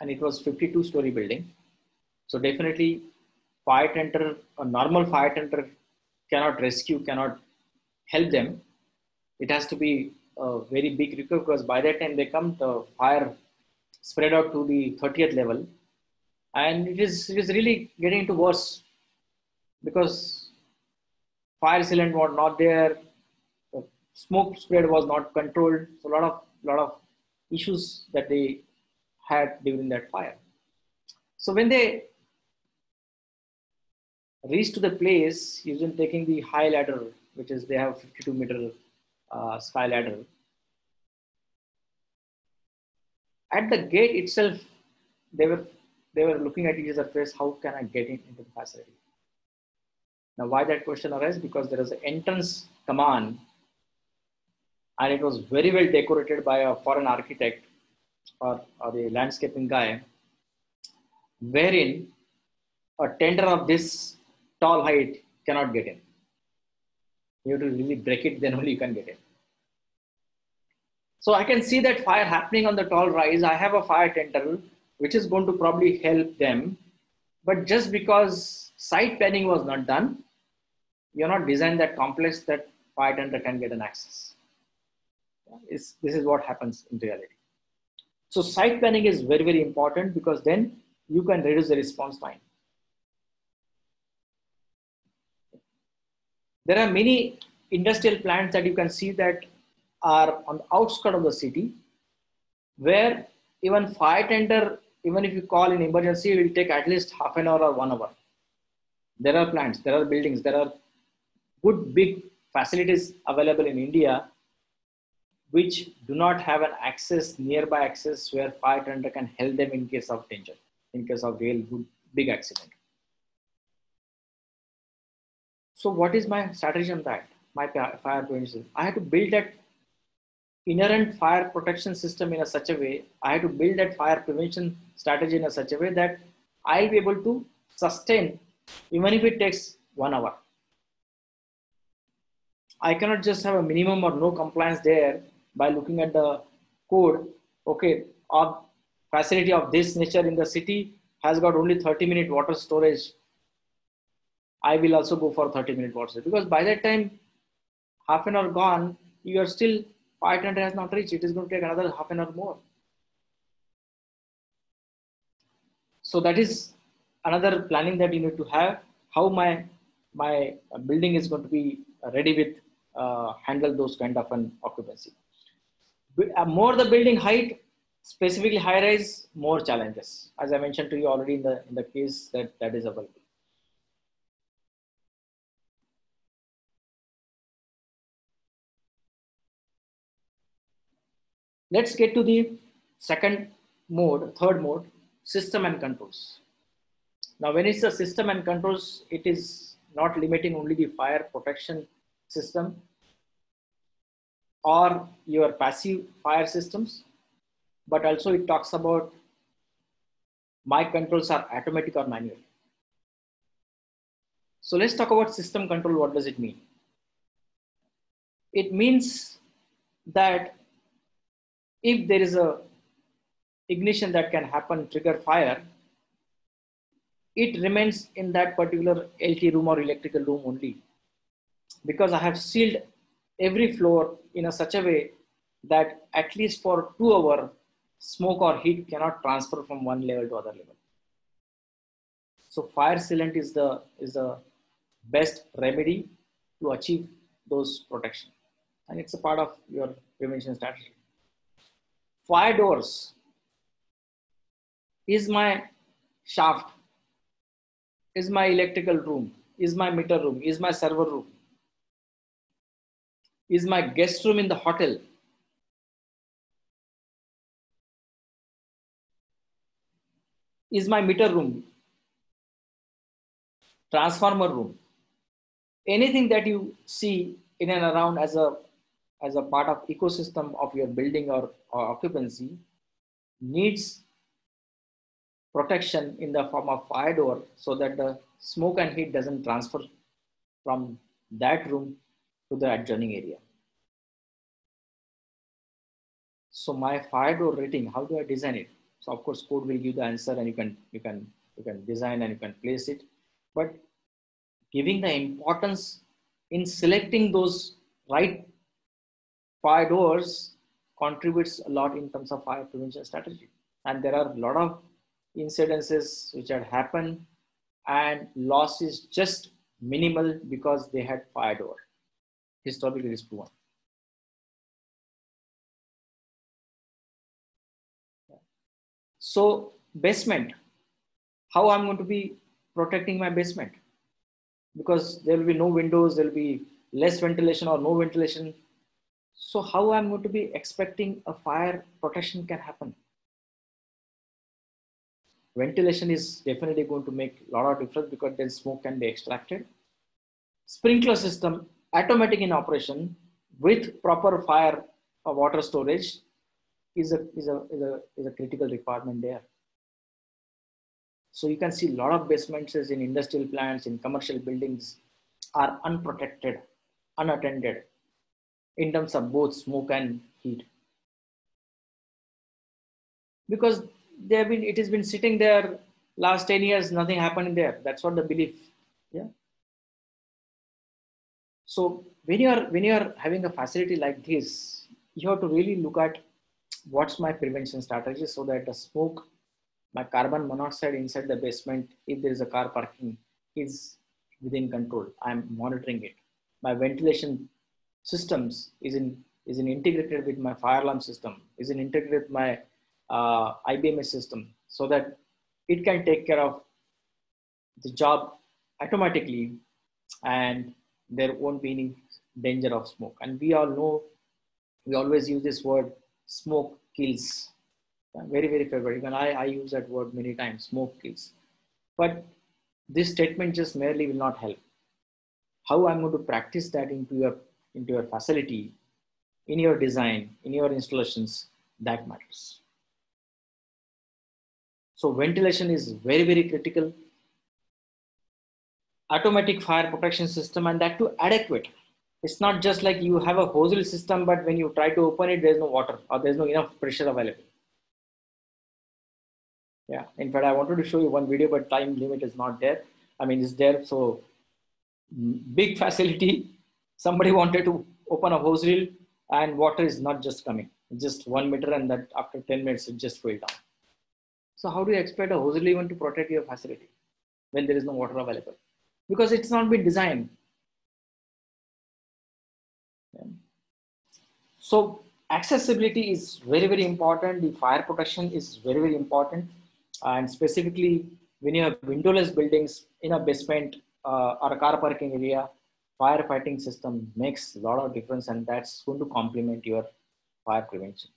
Speaker 1: and it was 52-story building, so definitely a normal fire tender cannot rescue, cannot help them. It has to be a very big recovery, because by that time they come, the fire spread out to the 30th level, and it is really getting into worse, because fire sealant was not there, the smoke spread was not controlled, so a lot of issues that they had during that fire. So when they reached to the place using taking the high ladder, which is they have 52-meter sky ladder, at the gate itself, they were looking at each other's face. How can I get into the facility? Now, why that question arises? Because there is an entrance command, and it was very well decorated by a foreign architect or the landscaping guy, wherein a tender of this tall height cannot get in. You have to really break it, then only you can get in. So I can see that fire happening on the tall rise. I have a fire tender, which is going to probably help them. But just because site planning was not done, you're not designed that complex that fire tender can get an access. This is what happens in reality. So site planning is very, very important, because then you can reduce the response time. There are many industrial plants that you can see that are on the outskirts of the city, where even fire tender, even if you call in emergency, it will take at least half an hour or 1 hour. There are plants, there are buildings, there are good big facilities available in India, which do not have an nearby access where fire tender can help them in case of danger, in case of real good big accident. So what is my strategy on that? My fire prevention. I have to build that inherent fire protection system in such a way. I have to build that fire prevention strategy in such a way that I'll be able to sustain, even if it takes 1 hour. I cannot just have a minimum or no compliance there by looking at the code. Okay, our facility of this nature in the city has got only 30-minute water storage. I will also go for 30-minute water storage, because by that time, half an hour gone, you are still, fire tender has not reached. It is going to take another half an hour more. So that is another planning that you need to have. How my building is going to be ready with handle those kind of an occupancy. More the building height, specifically high rise, more challenges. As I mentioned to you already in the case that is available. Let's get to the third mode, system and controls. Now, when it's a system and controls, it is not limiting only the fire protection system or your passive fire systems, but also it talks about my controls are automatic or manual. So let's talk about system control. What does it mean? It means that if there is a ignition that can happen, trigger fire, it remains in that particular LT room or electrical room only, because I have sealed every floor in such a way that at least for 2 hours, smoke or heat cannot transfer from one level to other level. So fire sealant is the best remedy to achieve those protection, and it's a part of your prevention strategy. Fire doors is my shaft, is my electrical room, is my meter room, is my server room, is my guest room in the hotel, is my meter room, transformer room. Anything that you see in and around as a part of ecosystem of your building or occupancy needs protection in the form of fire door so that the smoke and heat doesn't transfer from that room to the adjoining area. So my fire door rating, how do I design it? So of course code will give the answer and you can design and you can place it, but giving the importance in selecting those right fire doors contributes a lot in terms of fire prevention strategy. And there are a lot of incidences which had happened and loss is just minimal because they had fire door. Historically, it is proven. So basement, how I'm going to be protecting my basement? Because there will be no windows, there will be less ventilation or no ventilation. So how I'm going to be expecting a fire protection can happen? Ventilation is definitely going to make a lot of difference because then smoke can be extracted. Sprinkler system, automatic in operation with proper fire or water storage is a critical requirement there. So you can see a lot of basements in industrial plants, in commercial buildings are unprotected, unattended in terms of both smoke and heat. Because it has been sitting there last 10 years, nothing happened there. That's what the belief. Yeah. So when you are having a facility like this, you have to really look at what's my prevention strategy so that the smoke, my carbon monoxide inside the basement, if there is a car parking, is within control. I'm monitoring it. My ventilation systems is integrated with my fire alarm system, is integrated with my IBMS system so that it can take care of the job automatically and there won't be any danger of smoke. And we all know, we always use this word, smoke kills. Very, very favorite. Even I use that word many times, smoke kills. But this statement just merely will not help. How I'm going to practice that into your facility, in your design, in your installations, that matters. So ventilation is very, very critical. Automatic fire protection system, and that too adequate. It's not just like you have a hose reel system, but when you try to open it, there's no water or there's no enough pressure available. Yeah, in fact, I wanted to show you one video, but time limit is not there. I mean, it's there. So big facility, somebody wanted to open a hose reel and water is not just coming, just 1 meter, and that after 10 minutes, it just fell down. So how do you expect a hose reel even to protect your facility when there is no water available? Because it's not been designed. Yeah. So accessibility is very, very important. The fire protection is very, very important. And specifically when you have windowless buildings in a basement or a car parking area, firefighting system makes a lot of difference, and that's going to complement your fire prevention.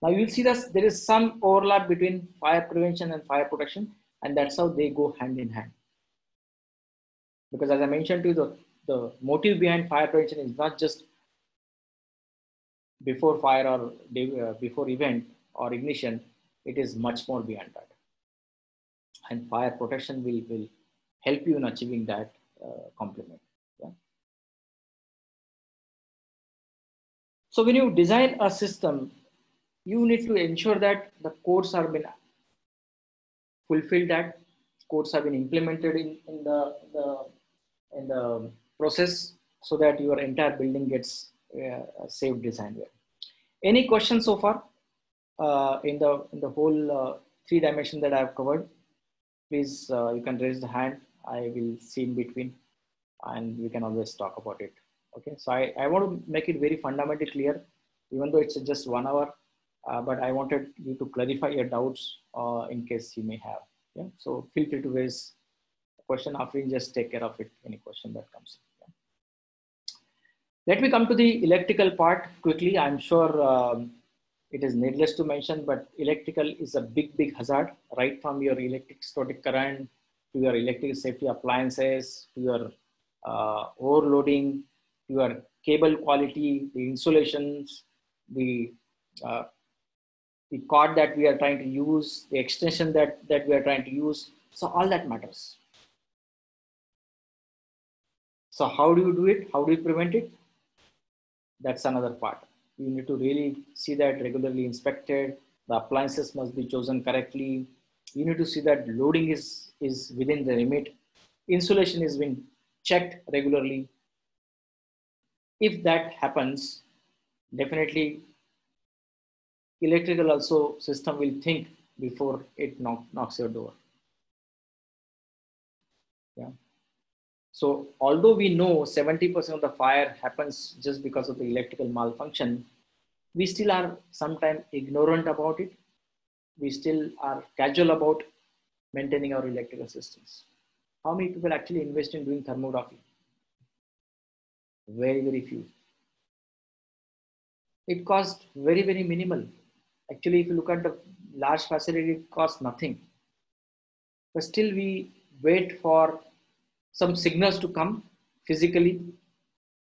Speaker 1: Now you'll see that there is some overlap between fire prevention and fire protection, and that's how they go hand in hand. Because as I mentioned to you, the motive behind fire prevention is not just before fire or before event or ignition, it is much more beyond that. And fire protection will help you in achieving that complement. Yeah. So when you design a system, you need to ensure that the codes are been fulfilled, that codes have been implemented in the process so that your entire building gets a safe design way. Any questions so far in the whole 3 dimension that I have covered? Please, you can raise the hand. I will see in between and we can always talk about it. Okay, so I want to make it very fundamentally clear even though it's just 1 hour, but I wanted you to clarify your doubts in case you may have. Yeah. So feel free to raise a question after you just take care of it, any question that comes. Yeah. Let me come to the electrical part quickly. I'm sure it is needless to mention, but electrical is a big hazard, right from your electric static current to your electric safety appliances, to your overloading, to your cable quality, the insulations, the uh, the cord that we are trying to use, the extension that we are trying to use. So all that matters. So how do you do it? How do you prevent it? That's another part. You need to really see that regularly inspected. The appliances must be chosen correctly. You need to see that loading is within the limit. Insulation is being checked regularly. If that happens, definitely electrical also system will think before it knocks your door. Yeah. So although we know 70% of the fire happens just because of the electrical malfunction, we still are sometimes ignorant about it. We still are casual about maintaining our electrical systems. How many people actually invest in doing thermography? Very few. It costs very minimal. Actually, if you look at the large facility, it costs nothing. But still we wait for some signals to come physically,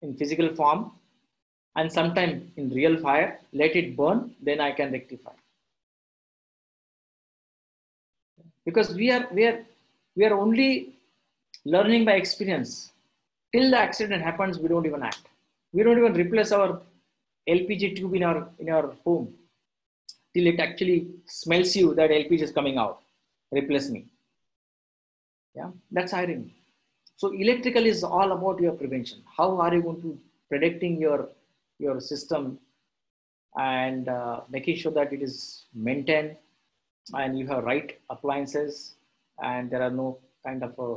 Speaker 1: in physical form, and sometime in real fire, let it burn, then I can rectify. Because we are only learning by experience. Till the accident happens, we don't even act. We don't even replace our LPG tube in our home till it actually smells you that LPG is coming out. Replace me. Yeah, that's irony. So electrical is all about your prevention. How are you going to predicting your system and making sure that it is maintained and you have right appliances and there are no kind of a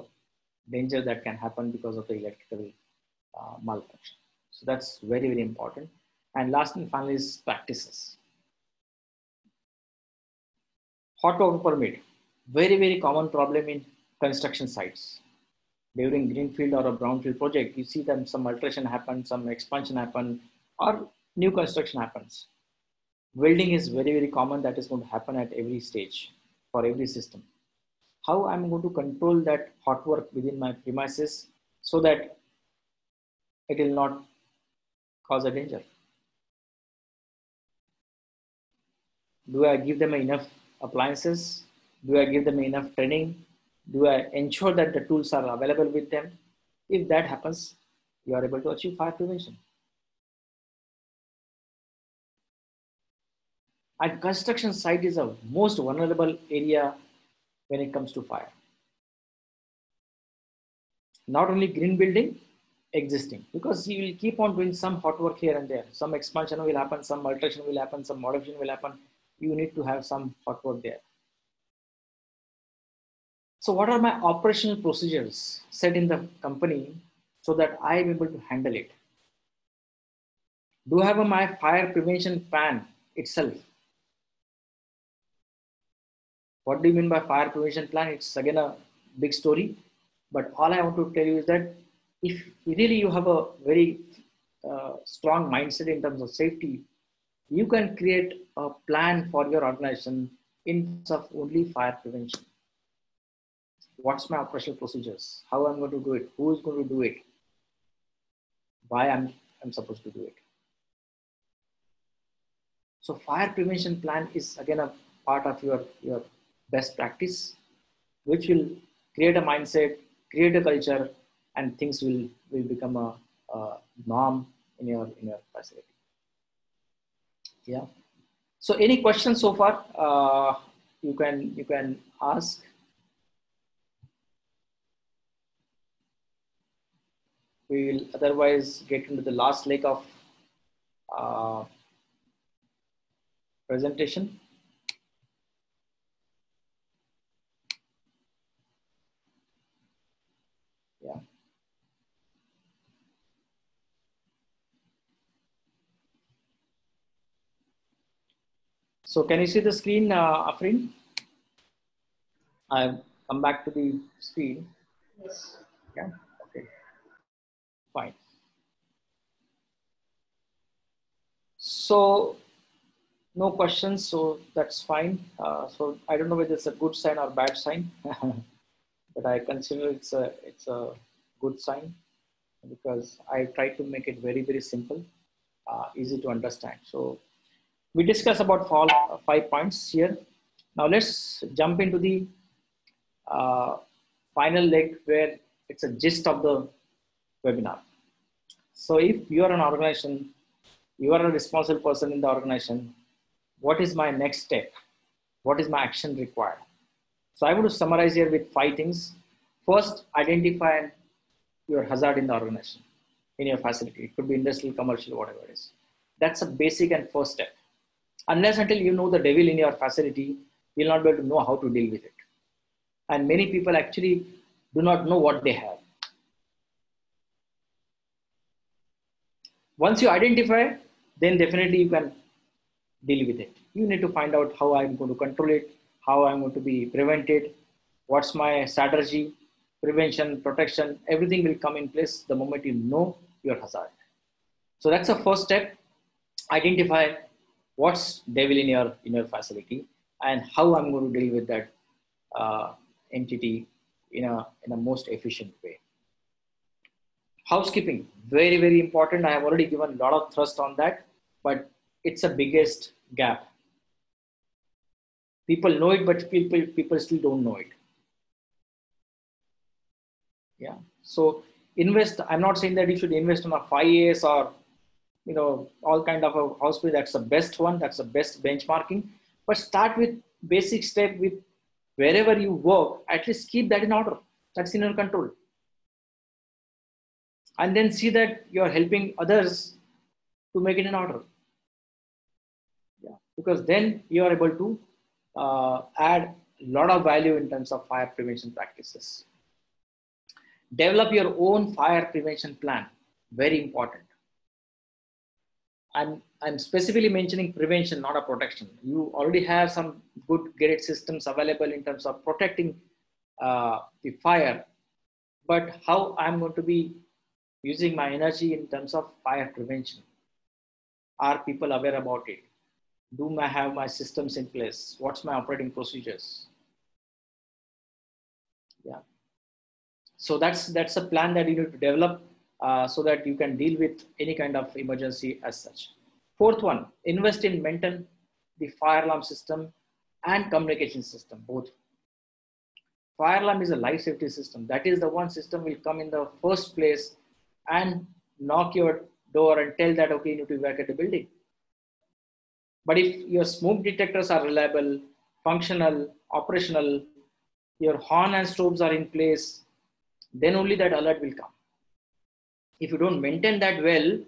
Speaker 1: danger that can happen because of the electrical malfunction. So that's very important. And last and finally is practices. Hot water permit, very common problem in construction sites. During greenfield or a brownfield project, you see them some alteration happen, some expansion happen, or new construction happens. Welding is very common. That is going to happen at every stage for every system. How I'm going to control that hot work within my premises so that it will not cause a danger? Do I give them enough appliances? Do I give them enough training? Do I ensure that the tools are available with them? If that happens, you are able to achieve fire prevention. And construction site is a most vulnerable area when it comes to fire. Not only green building, existing, because you will keep on doing some hot work here and there. Some expansion will happen, some alteration will happen, some modification will happen. You need to have some hot work there. So what are my operational procedures set in the company so that I am able to handle it? Do I have my fire prevention plan itself? What do you mean by fire prevention plan? It's again a big story, but all I want to tell you is that if really you have a very strong mindset in terms of safety, you can create a plan for your organization in terms of only fire prevention. What's my operational procedures? How I'm going to do it? Who is going to do it? Why I'm supposed to do it? So fire prevention plan is again a part of your best practice, which will create a mindset, create a culture, and things will become a norm in your facility. Yeah. So any questions so far? You can ask. We will otherwise get into the last leg of uh, presentation. Yeah. So can you see the screen, Afrin? I've come back to the screen.
Speaker 2: Yes.
Speaker 1: Yeah. Okay. Fine. So no questions. So that's fine. So I don't know whether it's a good sign or bad sign, but I consider it's a good sign because I try to make it very, very simple, easy to understand. So we discuss about 5 points here. Now let's jump into the uh, final leg where it's a gist of the webinar. So if you are an organization, you are a responsible person in the organization, what is my next step? What is my action required? So I want to summarize here with 5 things. First, identify your hazard in the organization, in your facility. It could be industrial, commercial, whatever it is. That's a basic and first step. Unless until you know the devil in your facility, you'll not be able to know how to deal with it. And many people actually do not know what they have. Once you identify, then definitely you can deal with it. You need to find out how I'm going to control it, how I'm going to be prevented, what's my strategy, prevention, protection, everything will come in place the moment you know your hazard. So that's the first step. Identify what's devil in your facility and how I'm going to deal with that entity in a most efficient way. Housekeeping, very, very important. I have already given a lot of thrust on that, but it's a biggest gap. People know it, but people still don't know it. Yeah. So invest. I'm not saying that you should invest on a 5 years or all kind of a house play. That's the best one. That's the best benchmarking. But start with basic step with wherever you work. At least keep that in order. That's in your control. And then see that you're helping others to make it in order. Yeah. Because then you are able to add a lot of value in terms of fire prevention practices. Develop your own fire prevention plan. Very important. I'm specifically mentioning prevention, not a protection. You already have some good great systems available in terms of protecting the fire, but how I'm going to be using my energy in terms of fire prevention? Are people aware about it? Do I have my systems in place? What's my operating procedures? Yeah. So that's a plan that you need to develop so that you can deal with any kind of emergency as such. Fourth one, invest in maintain the fire alarm system and communication system, both. Fire alarm is a life safety system. That is the one system will come in the first place and knock your door and tell that, okay, you need to evacuate the building. But if your smoke detectors are reliable, functional, operational, your horn and strobes are in place, then only that alert will come. If you don't maintain that well,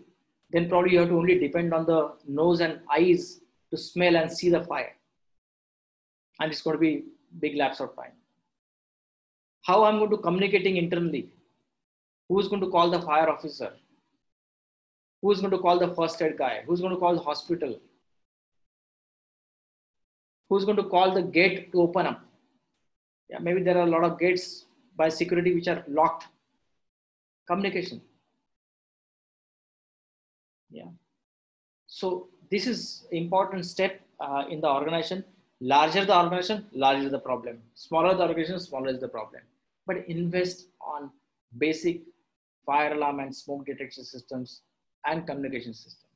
Speaker 1: then probably you have to only depend on the nose and eyes to smell and see the fire. And it's going to be big lapse of time. How I'm going to communicating internally? Who's going to call the fire officer? Who's going to call the first aid guy? Who's going to call the hospital? Who's going to call the gate to open up? Yeah, maybe there are a lot of gates by security which are locked. Communication. Yeah. So this is important step in the organization. Larger the organization, larger the problem. Smaller the organization, smaller is the problem. But invest on basic fire alarm and smoke detection systems and communication system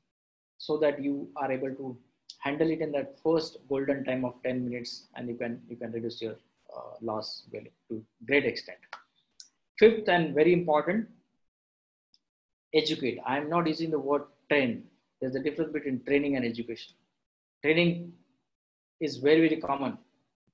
Speaker 1: so that you are able to handle it in that first golden time of 10 minutes and you can reduce your loss to great extent. Fifth and very important, educate. I am not using the word train. There's a difference between training and education. Training is very, very common.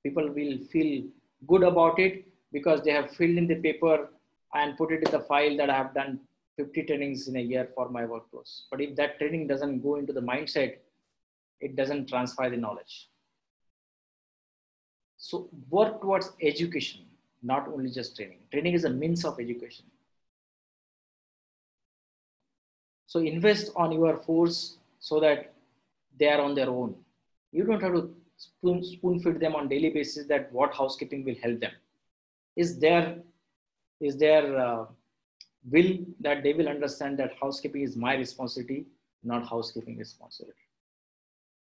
Speaker 1: People will feel good about it because they have filled in the paper and put it in the file that I have done 50 trainings in a year for my workflows. But if that training doesn't go into the mindset, it doesn't transfer the knowledge. So work towards education, not only just training. Training is a means of education. So invest on your force so that they are on their own. You don't have to spoon feed them on daily basis that what housekeeping will help them. Is there will that they will understand that housekeeping is my responsibility, not housekeeping responsibility.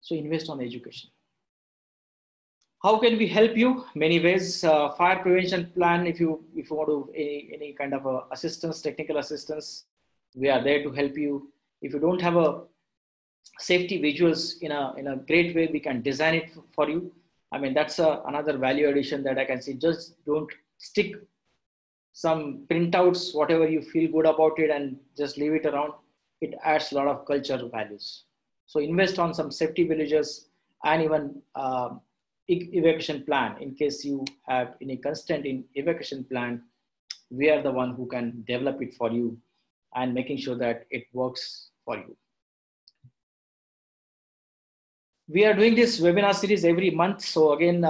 Speaker 1: So invest on education. How can we help you? Many ways. Fire prevention plan. If you want to any kind of assistance, technical assistance, we are there to help you. If you don't have a safety visuals in a great way, we can design it for you. I mean, that's another value addition that I can see. Just don't stick some printouts, whatever you feel good about it, and just leave it around. It adds a lot of cultural values. So invest on some safety villages and even evacuation plan. In case you have any constraint in evacuation plan, we are the one who can develop it for you and making sure that it works for you. We are doing this webinar series every month. So again,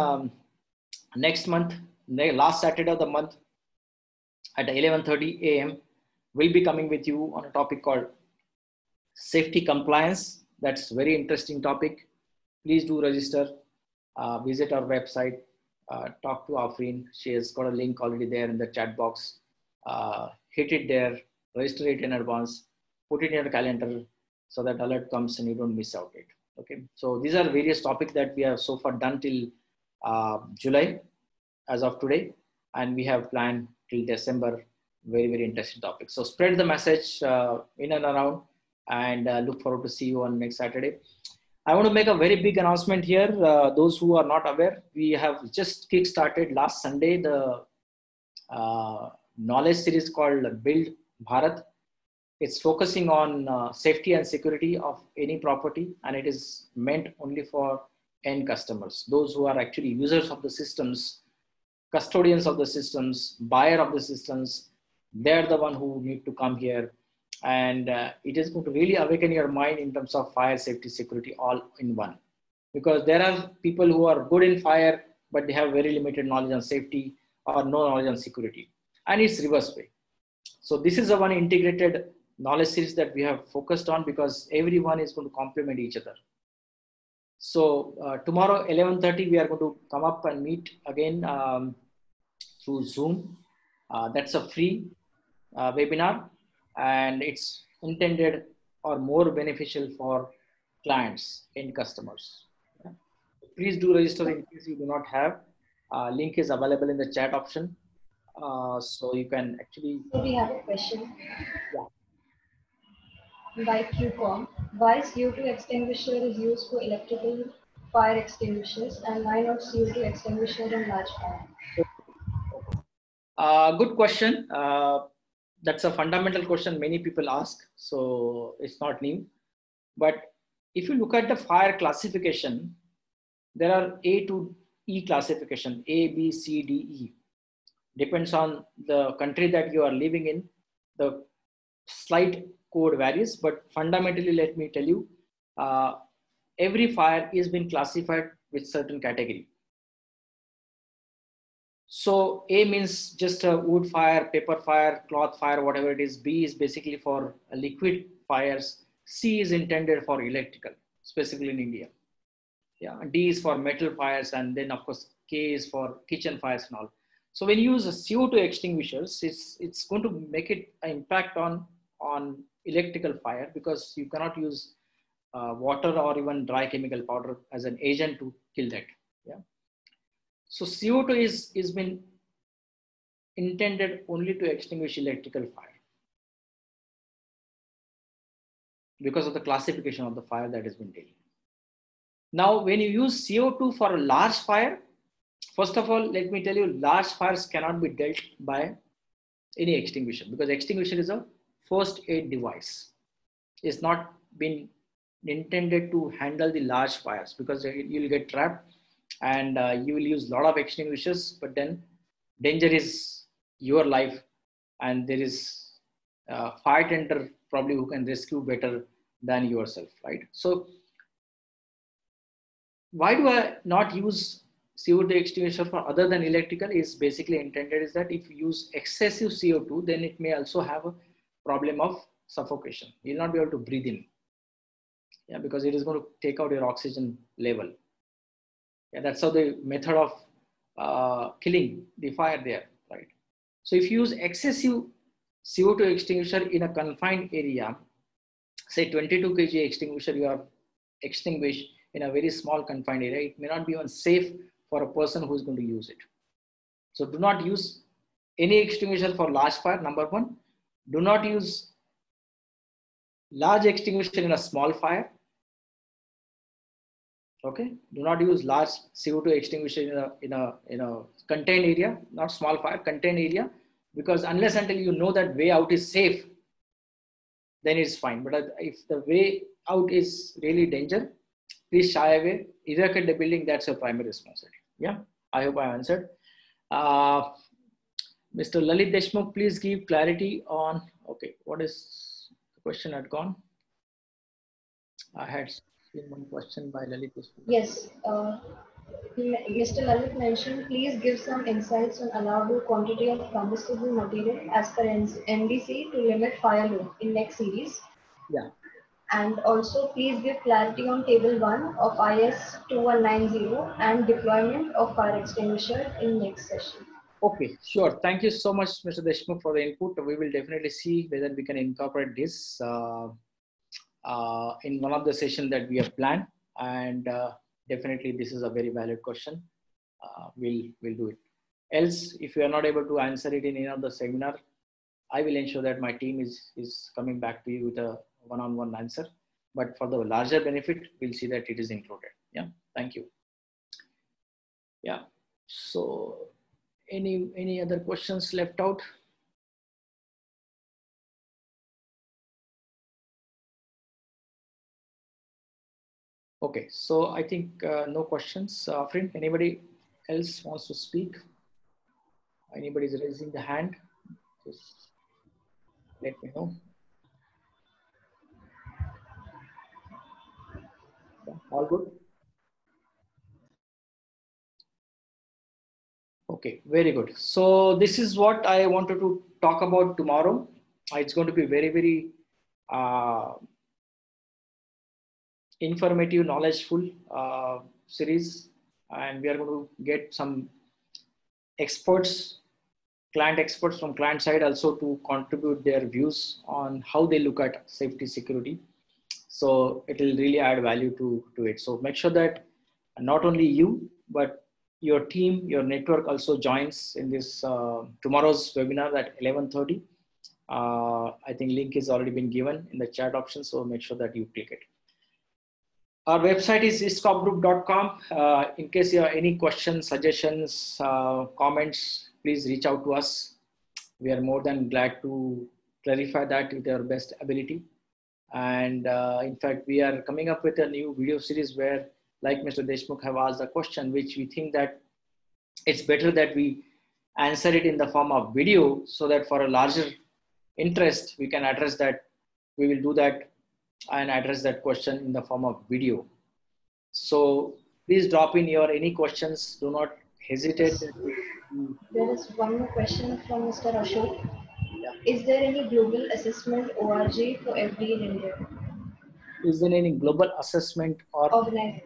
Speaker 1: next month, last Saturday of the month at 11:30 a.m., we'll be coming with you on a topic called safety compliance. That's a very interesting topic. Please do register, visit our website, talk to Afreen. She has got a link already there in the chat box. Hit it there, register it in advance, put it in your calendar so that alert comes and you don't miss out it. Okay, so these are various topics that we have so far done till July as of today, and we have planned till December. Very, very interesting topics. So spread the message in and around, and look forward to see you on next Saturday. I want to make a very big announcement here. Those who are not aware, we have just kick-started last Sunday the knowledge series called Build Bharat. It's focusing on safety and security of any property, and it is meant only for end customers, those who are actually users of the systems, custodians of the systems, buyer of the systems. They're the one who need to come here, and it is going to really awaken your mind in terms of fire safety, security, all in one. Because there are people who are good in fire, but they have very limited knowledge on safety or no knowledge on security, and it's reverse way. So this is a one integrated knowledge series that we have focused on, because everyone is going to complement each other. So tomorrow 11:30 we are going to come up and meet again through Zoom. That's a free webinar, and it's intended or more beneficial for clients and customers. Yeah. Please do register in case you do not have. Link is available in the chat option, so you can actually.
Speaker 2: So we have a question.
Speaker 1: Yeah.
Speaker 2: By QCOM, why CO2 extinguisher is used for electrical fire extinguishers and why not CO2 extinguisher in large fire?
Speaker 1: Good question. That's a fundamental question many people ask, so it's not new. But if you look at the fire classification, there are A to E classification, A, B, C, D, E. Depends on the country that you are living in. The slight code varies, but fundamentally, let me tell you, every fire is being classified with certain category. So A means just a wood fire, paper fire, cloth fire, whatever it is. B is basically for liquid fires. C is intended for electrical, specifically in India. Yeah, D is for metal fires, and then of course K is for kitchen fires and all. So when you use a CO2 extinguishers, it's going to make it an impact on electrical fire, because you cannot use water or even dry chemical powder as an agent to kill that. Yeah. So CO2 is been intended only to extinguish electrical fire because of the classification of the fire that has been taken. Now, when you use CO2 for a large fire, first of all, let me tell you, large fires cannot be dealt by any extinguisher, because extinguisher is a first aid device. It's not been intended to handle the large fires, because you'll get trapped and you will use a lot of extinguishers, but then danger is your life, and there is a fire tender probably who can rescue better than yourself, right? So why do I not use CO2 extinguisher for other than electrical is basically intended is that if you use excessive CO2, then it may also have a problem of suffocation. You'll not be able to breathe in. Yeah, because it is going to take out your oxygen level. Yeah, that's how the method of killing the fire there, right? So if you use excessive CO2 extinguisher in a confined area, say 22 kg extinguisher, you are extinguished in a very small confined area, it may not be even safe for a person who is going to use it. So do not use any extinguisher for large fire, number one. Do not use large extinguisher in a small fire. Okay, do not use large CO2 extinguisher in a contained area, not small fire, contained area, because unless until you know that way out is safe, then it's fine. But if the way out is really danger, please shy away, evacuate the building. That's your primary responsibility. Yeah, I hope I answered. Mr. Lalit Deshmukh, please give clarity on, okay, what is the question had gone? I had seen one question by Lalit Deshmukh.
Speaker 2: Yes, Mr. Lalit mentioned, please give some insights on allowable quantity of combustible material as per NDC to limit fire load in next series.
Speaker 1: Yeah.
Speaker 2: And also, please give clarity on table 1 of IS 2190 and deployment of fire extinguisher in next session.
Speaker 1: Okay, sure. Thank you so much, Mr. Deshmukh, for the input. We will definitely see whether we can incorporate this in one of the sessions that we have planned. And definitely, this is a very valid question. We'll do it. Else, if you are not able to answer it in any of the seminar, I will ensure that my team is coming back to you with a one-on-one answer. But for the larger benefit, we'll see that it is included. Yeah, thank you. Yeah, so any other questions left out? Okay, so I think no questions. Friend, anybody else wants to speak? Anybody is raising the hand? Just let me know. Yeah, all good? Okay, very good. So this is what I wanted to talk about tomorrow. It's going to be very, very informative, knowledgeful series, and we are going to get some experts, client experts from client side also to contribute their views on how they look at safety security. So it will really add value to it. So make sure that not only you, but your team, your network also joins in this tomorrow's webinar at 11:30. I think link is already been given in the chat option, so make sure that you click it. Our website is iscopgroup.com. In case you have any questions, suggestions, comments, please reach out to us. We are more than glad to clarify that with our best ability. And in fact, we are coming up with a new video series where, like Mr. Deshmukh have asked a question, which we think that it's better that we answer it in the form of video, so that for a larger interest, we can address that. We will do that and address that question in the form of video. So please drop in your any questions. Do not hesitate.
Speaker 2: There is one more question from Mr. Ashok.
Speaker 1: Yeah.
Speaker 2: Is there any global assessment ORG for FD in India?
Speaker 1: Is there any global assessment or
Speaker 2: organized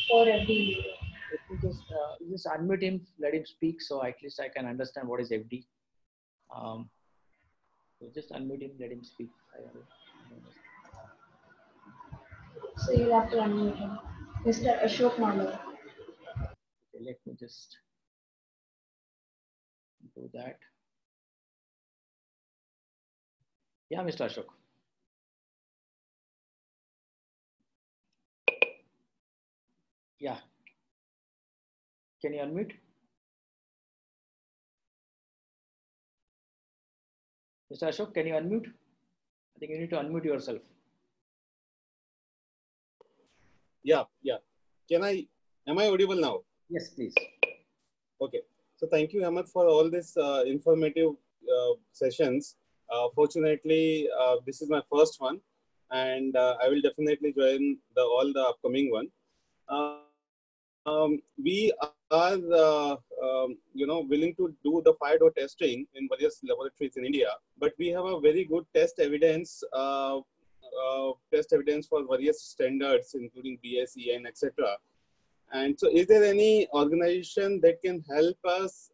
Speaker 2: for FD?
Speaker 1: Let me just unmute him, let him speak, so at least I can understand what is FD. So just unmute him, let him speak.
Speaker 2: So you'll have to unmute him. Mr. Ashok Maloo.
Speaker 1: Okay, let me just do that. Yeah, Mr. Ashok. Yeah. Can you unmute? Mr. Ashok, can you unmute? I think you need to unmute yourself.
Speaker 4: Yeah. Am I audible now?
Speaker 1: Yes, please.
Speaker 4: Okay. So thank you, Ahmed, for all these informative sessions. Fortunately, this is my first one, and I will definitely join all the upcoming one. We are, willing to do the fire door testing in various laboratories in India, but we have a very good test evidence test evidence for various standards, including BS, EN, etc. And so, is there any organization that can help us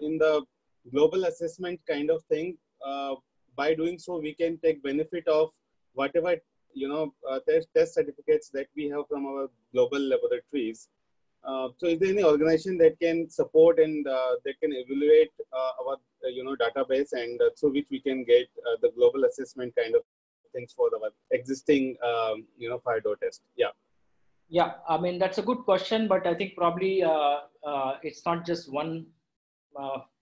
Speaker 4: in the global assessment kind of thing? By doing so, we can take benefit of whatever test certificates that we have from our global laboratories. So, is there any organization that can support and that can evaluate our database, and through which we can get the global assessment kind of things for our existing fire door test? Yeah.
Speaker 1: Yeah, I mean, that's a good question, but I think probably it's not just one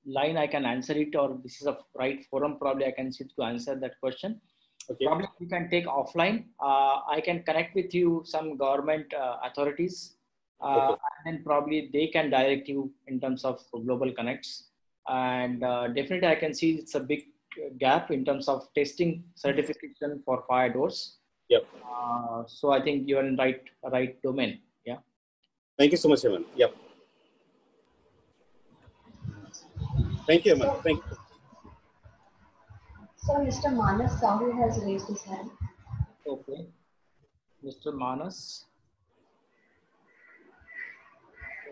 Speaker 1: line I can answer it, or this is a right forum probably I can sit to answer that question.
Speaker 4: Okay.
Speaker 1: Probably we can take offline. I can connect with you some government authorities,
Speaker 4: Okay.
Speaker 1: and then probably they can direct you in terms of global connects. And definitely I can see it's a big gap in terms of testing certification for fire doors.
Speaker 4: Yep.
Speaker 1: So I think you're in right domain. Yeah.
Speaker 4: Thank you so much, Hemant. Yep. Thank you, Hemant. Thank you.
Speaker 2: So Mr. Manas Sahu has raised his hand.
Speaker 1: Okay. Mr. Manas.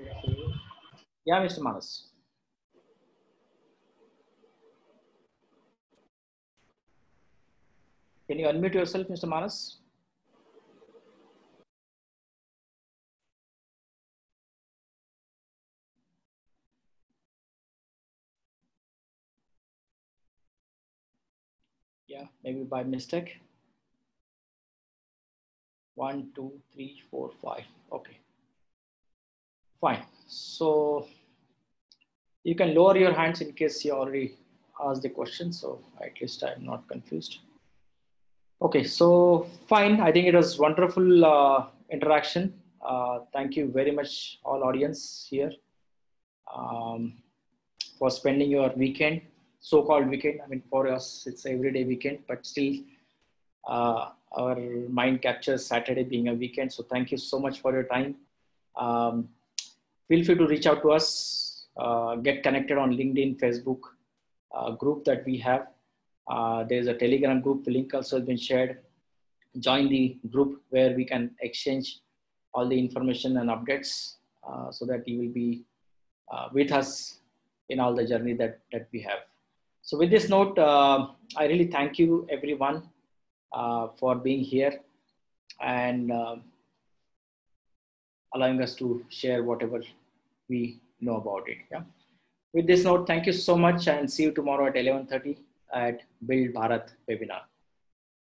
Speaker 1: Okay. Yeah, Mr. Manas. Can you unmute yourself, Mr. Manas? Yeah, maybe by mistake. 1, 2, 3, 4, 5. Okay. Fine. So you can lower your hands in case you already asked the question. So at least I'm not confused. Okay, so fine. I think it was wonderful interaction. Thank you very much, all audience here, for spending your weekend, so-called weekend. I mean, for us, it's everyday weekend, but still our mind captures Saturday being a weekend. So thank you so much for your time. Feel free to reach out to us, get connected on LinkedIn, Facebook group that we have. There's a Telegram group, the link also has been shared. Join the group where we can exchange all the information and updates so that you will be with us in all the journey that we have. So with this note, I really thank you everyone for being here and allowing us to share whatever we know about it. Yeah. With this note, thank you so much and see you tomorrow at 11:30 at Build Bharat webinar.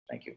Speaker 1: Thank you.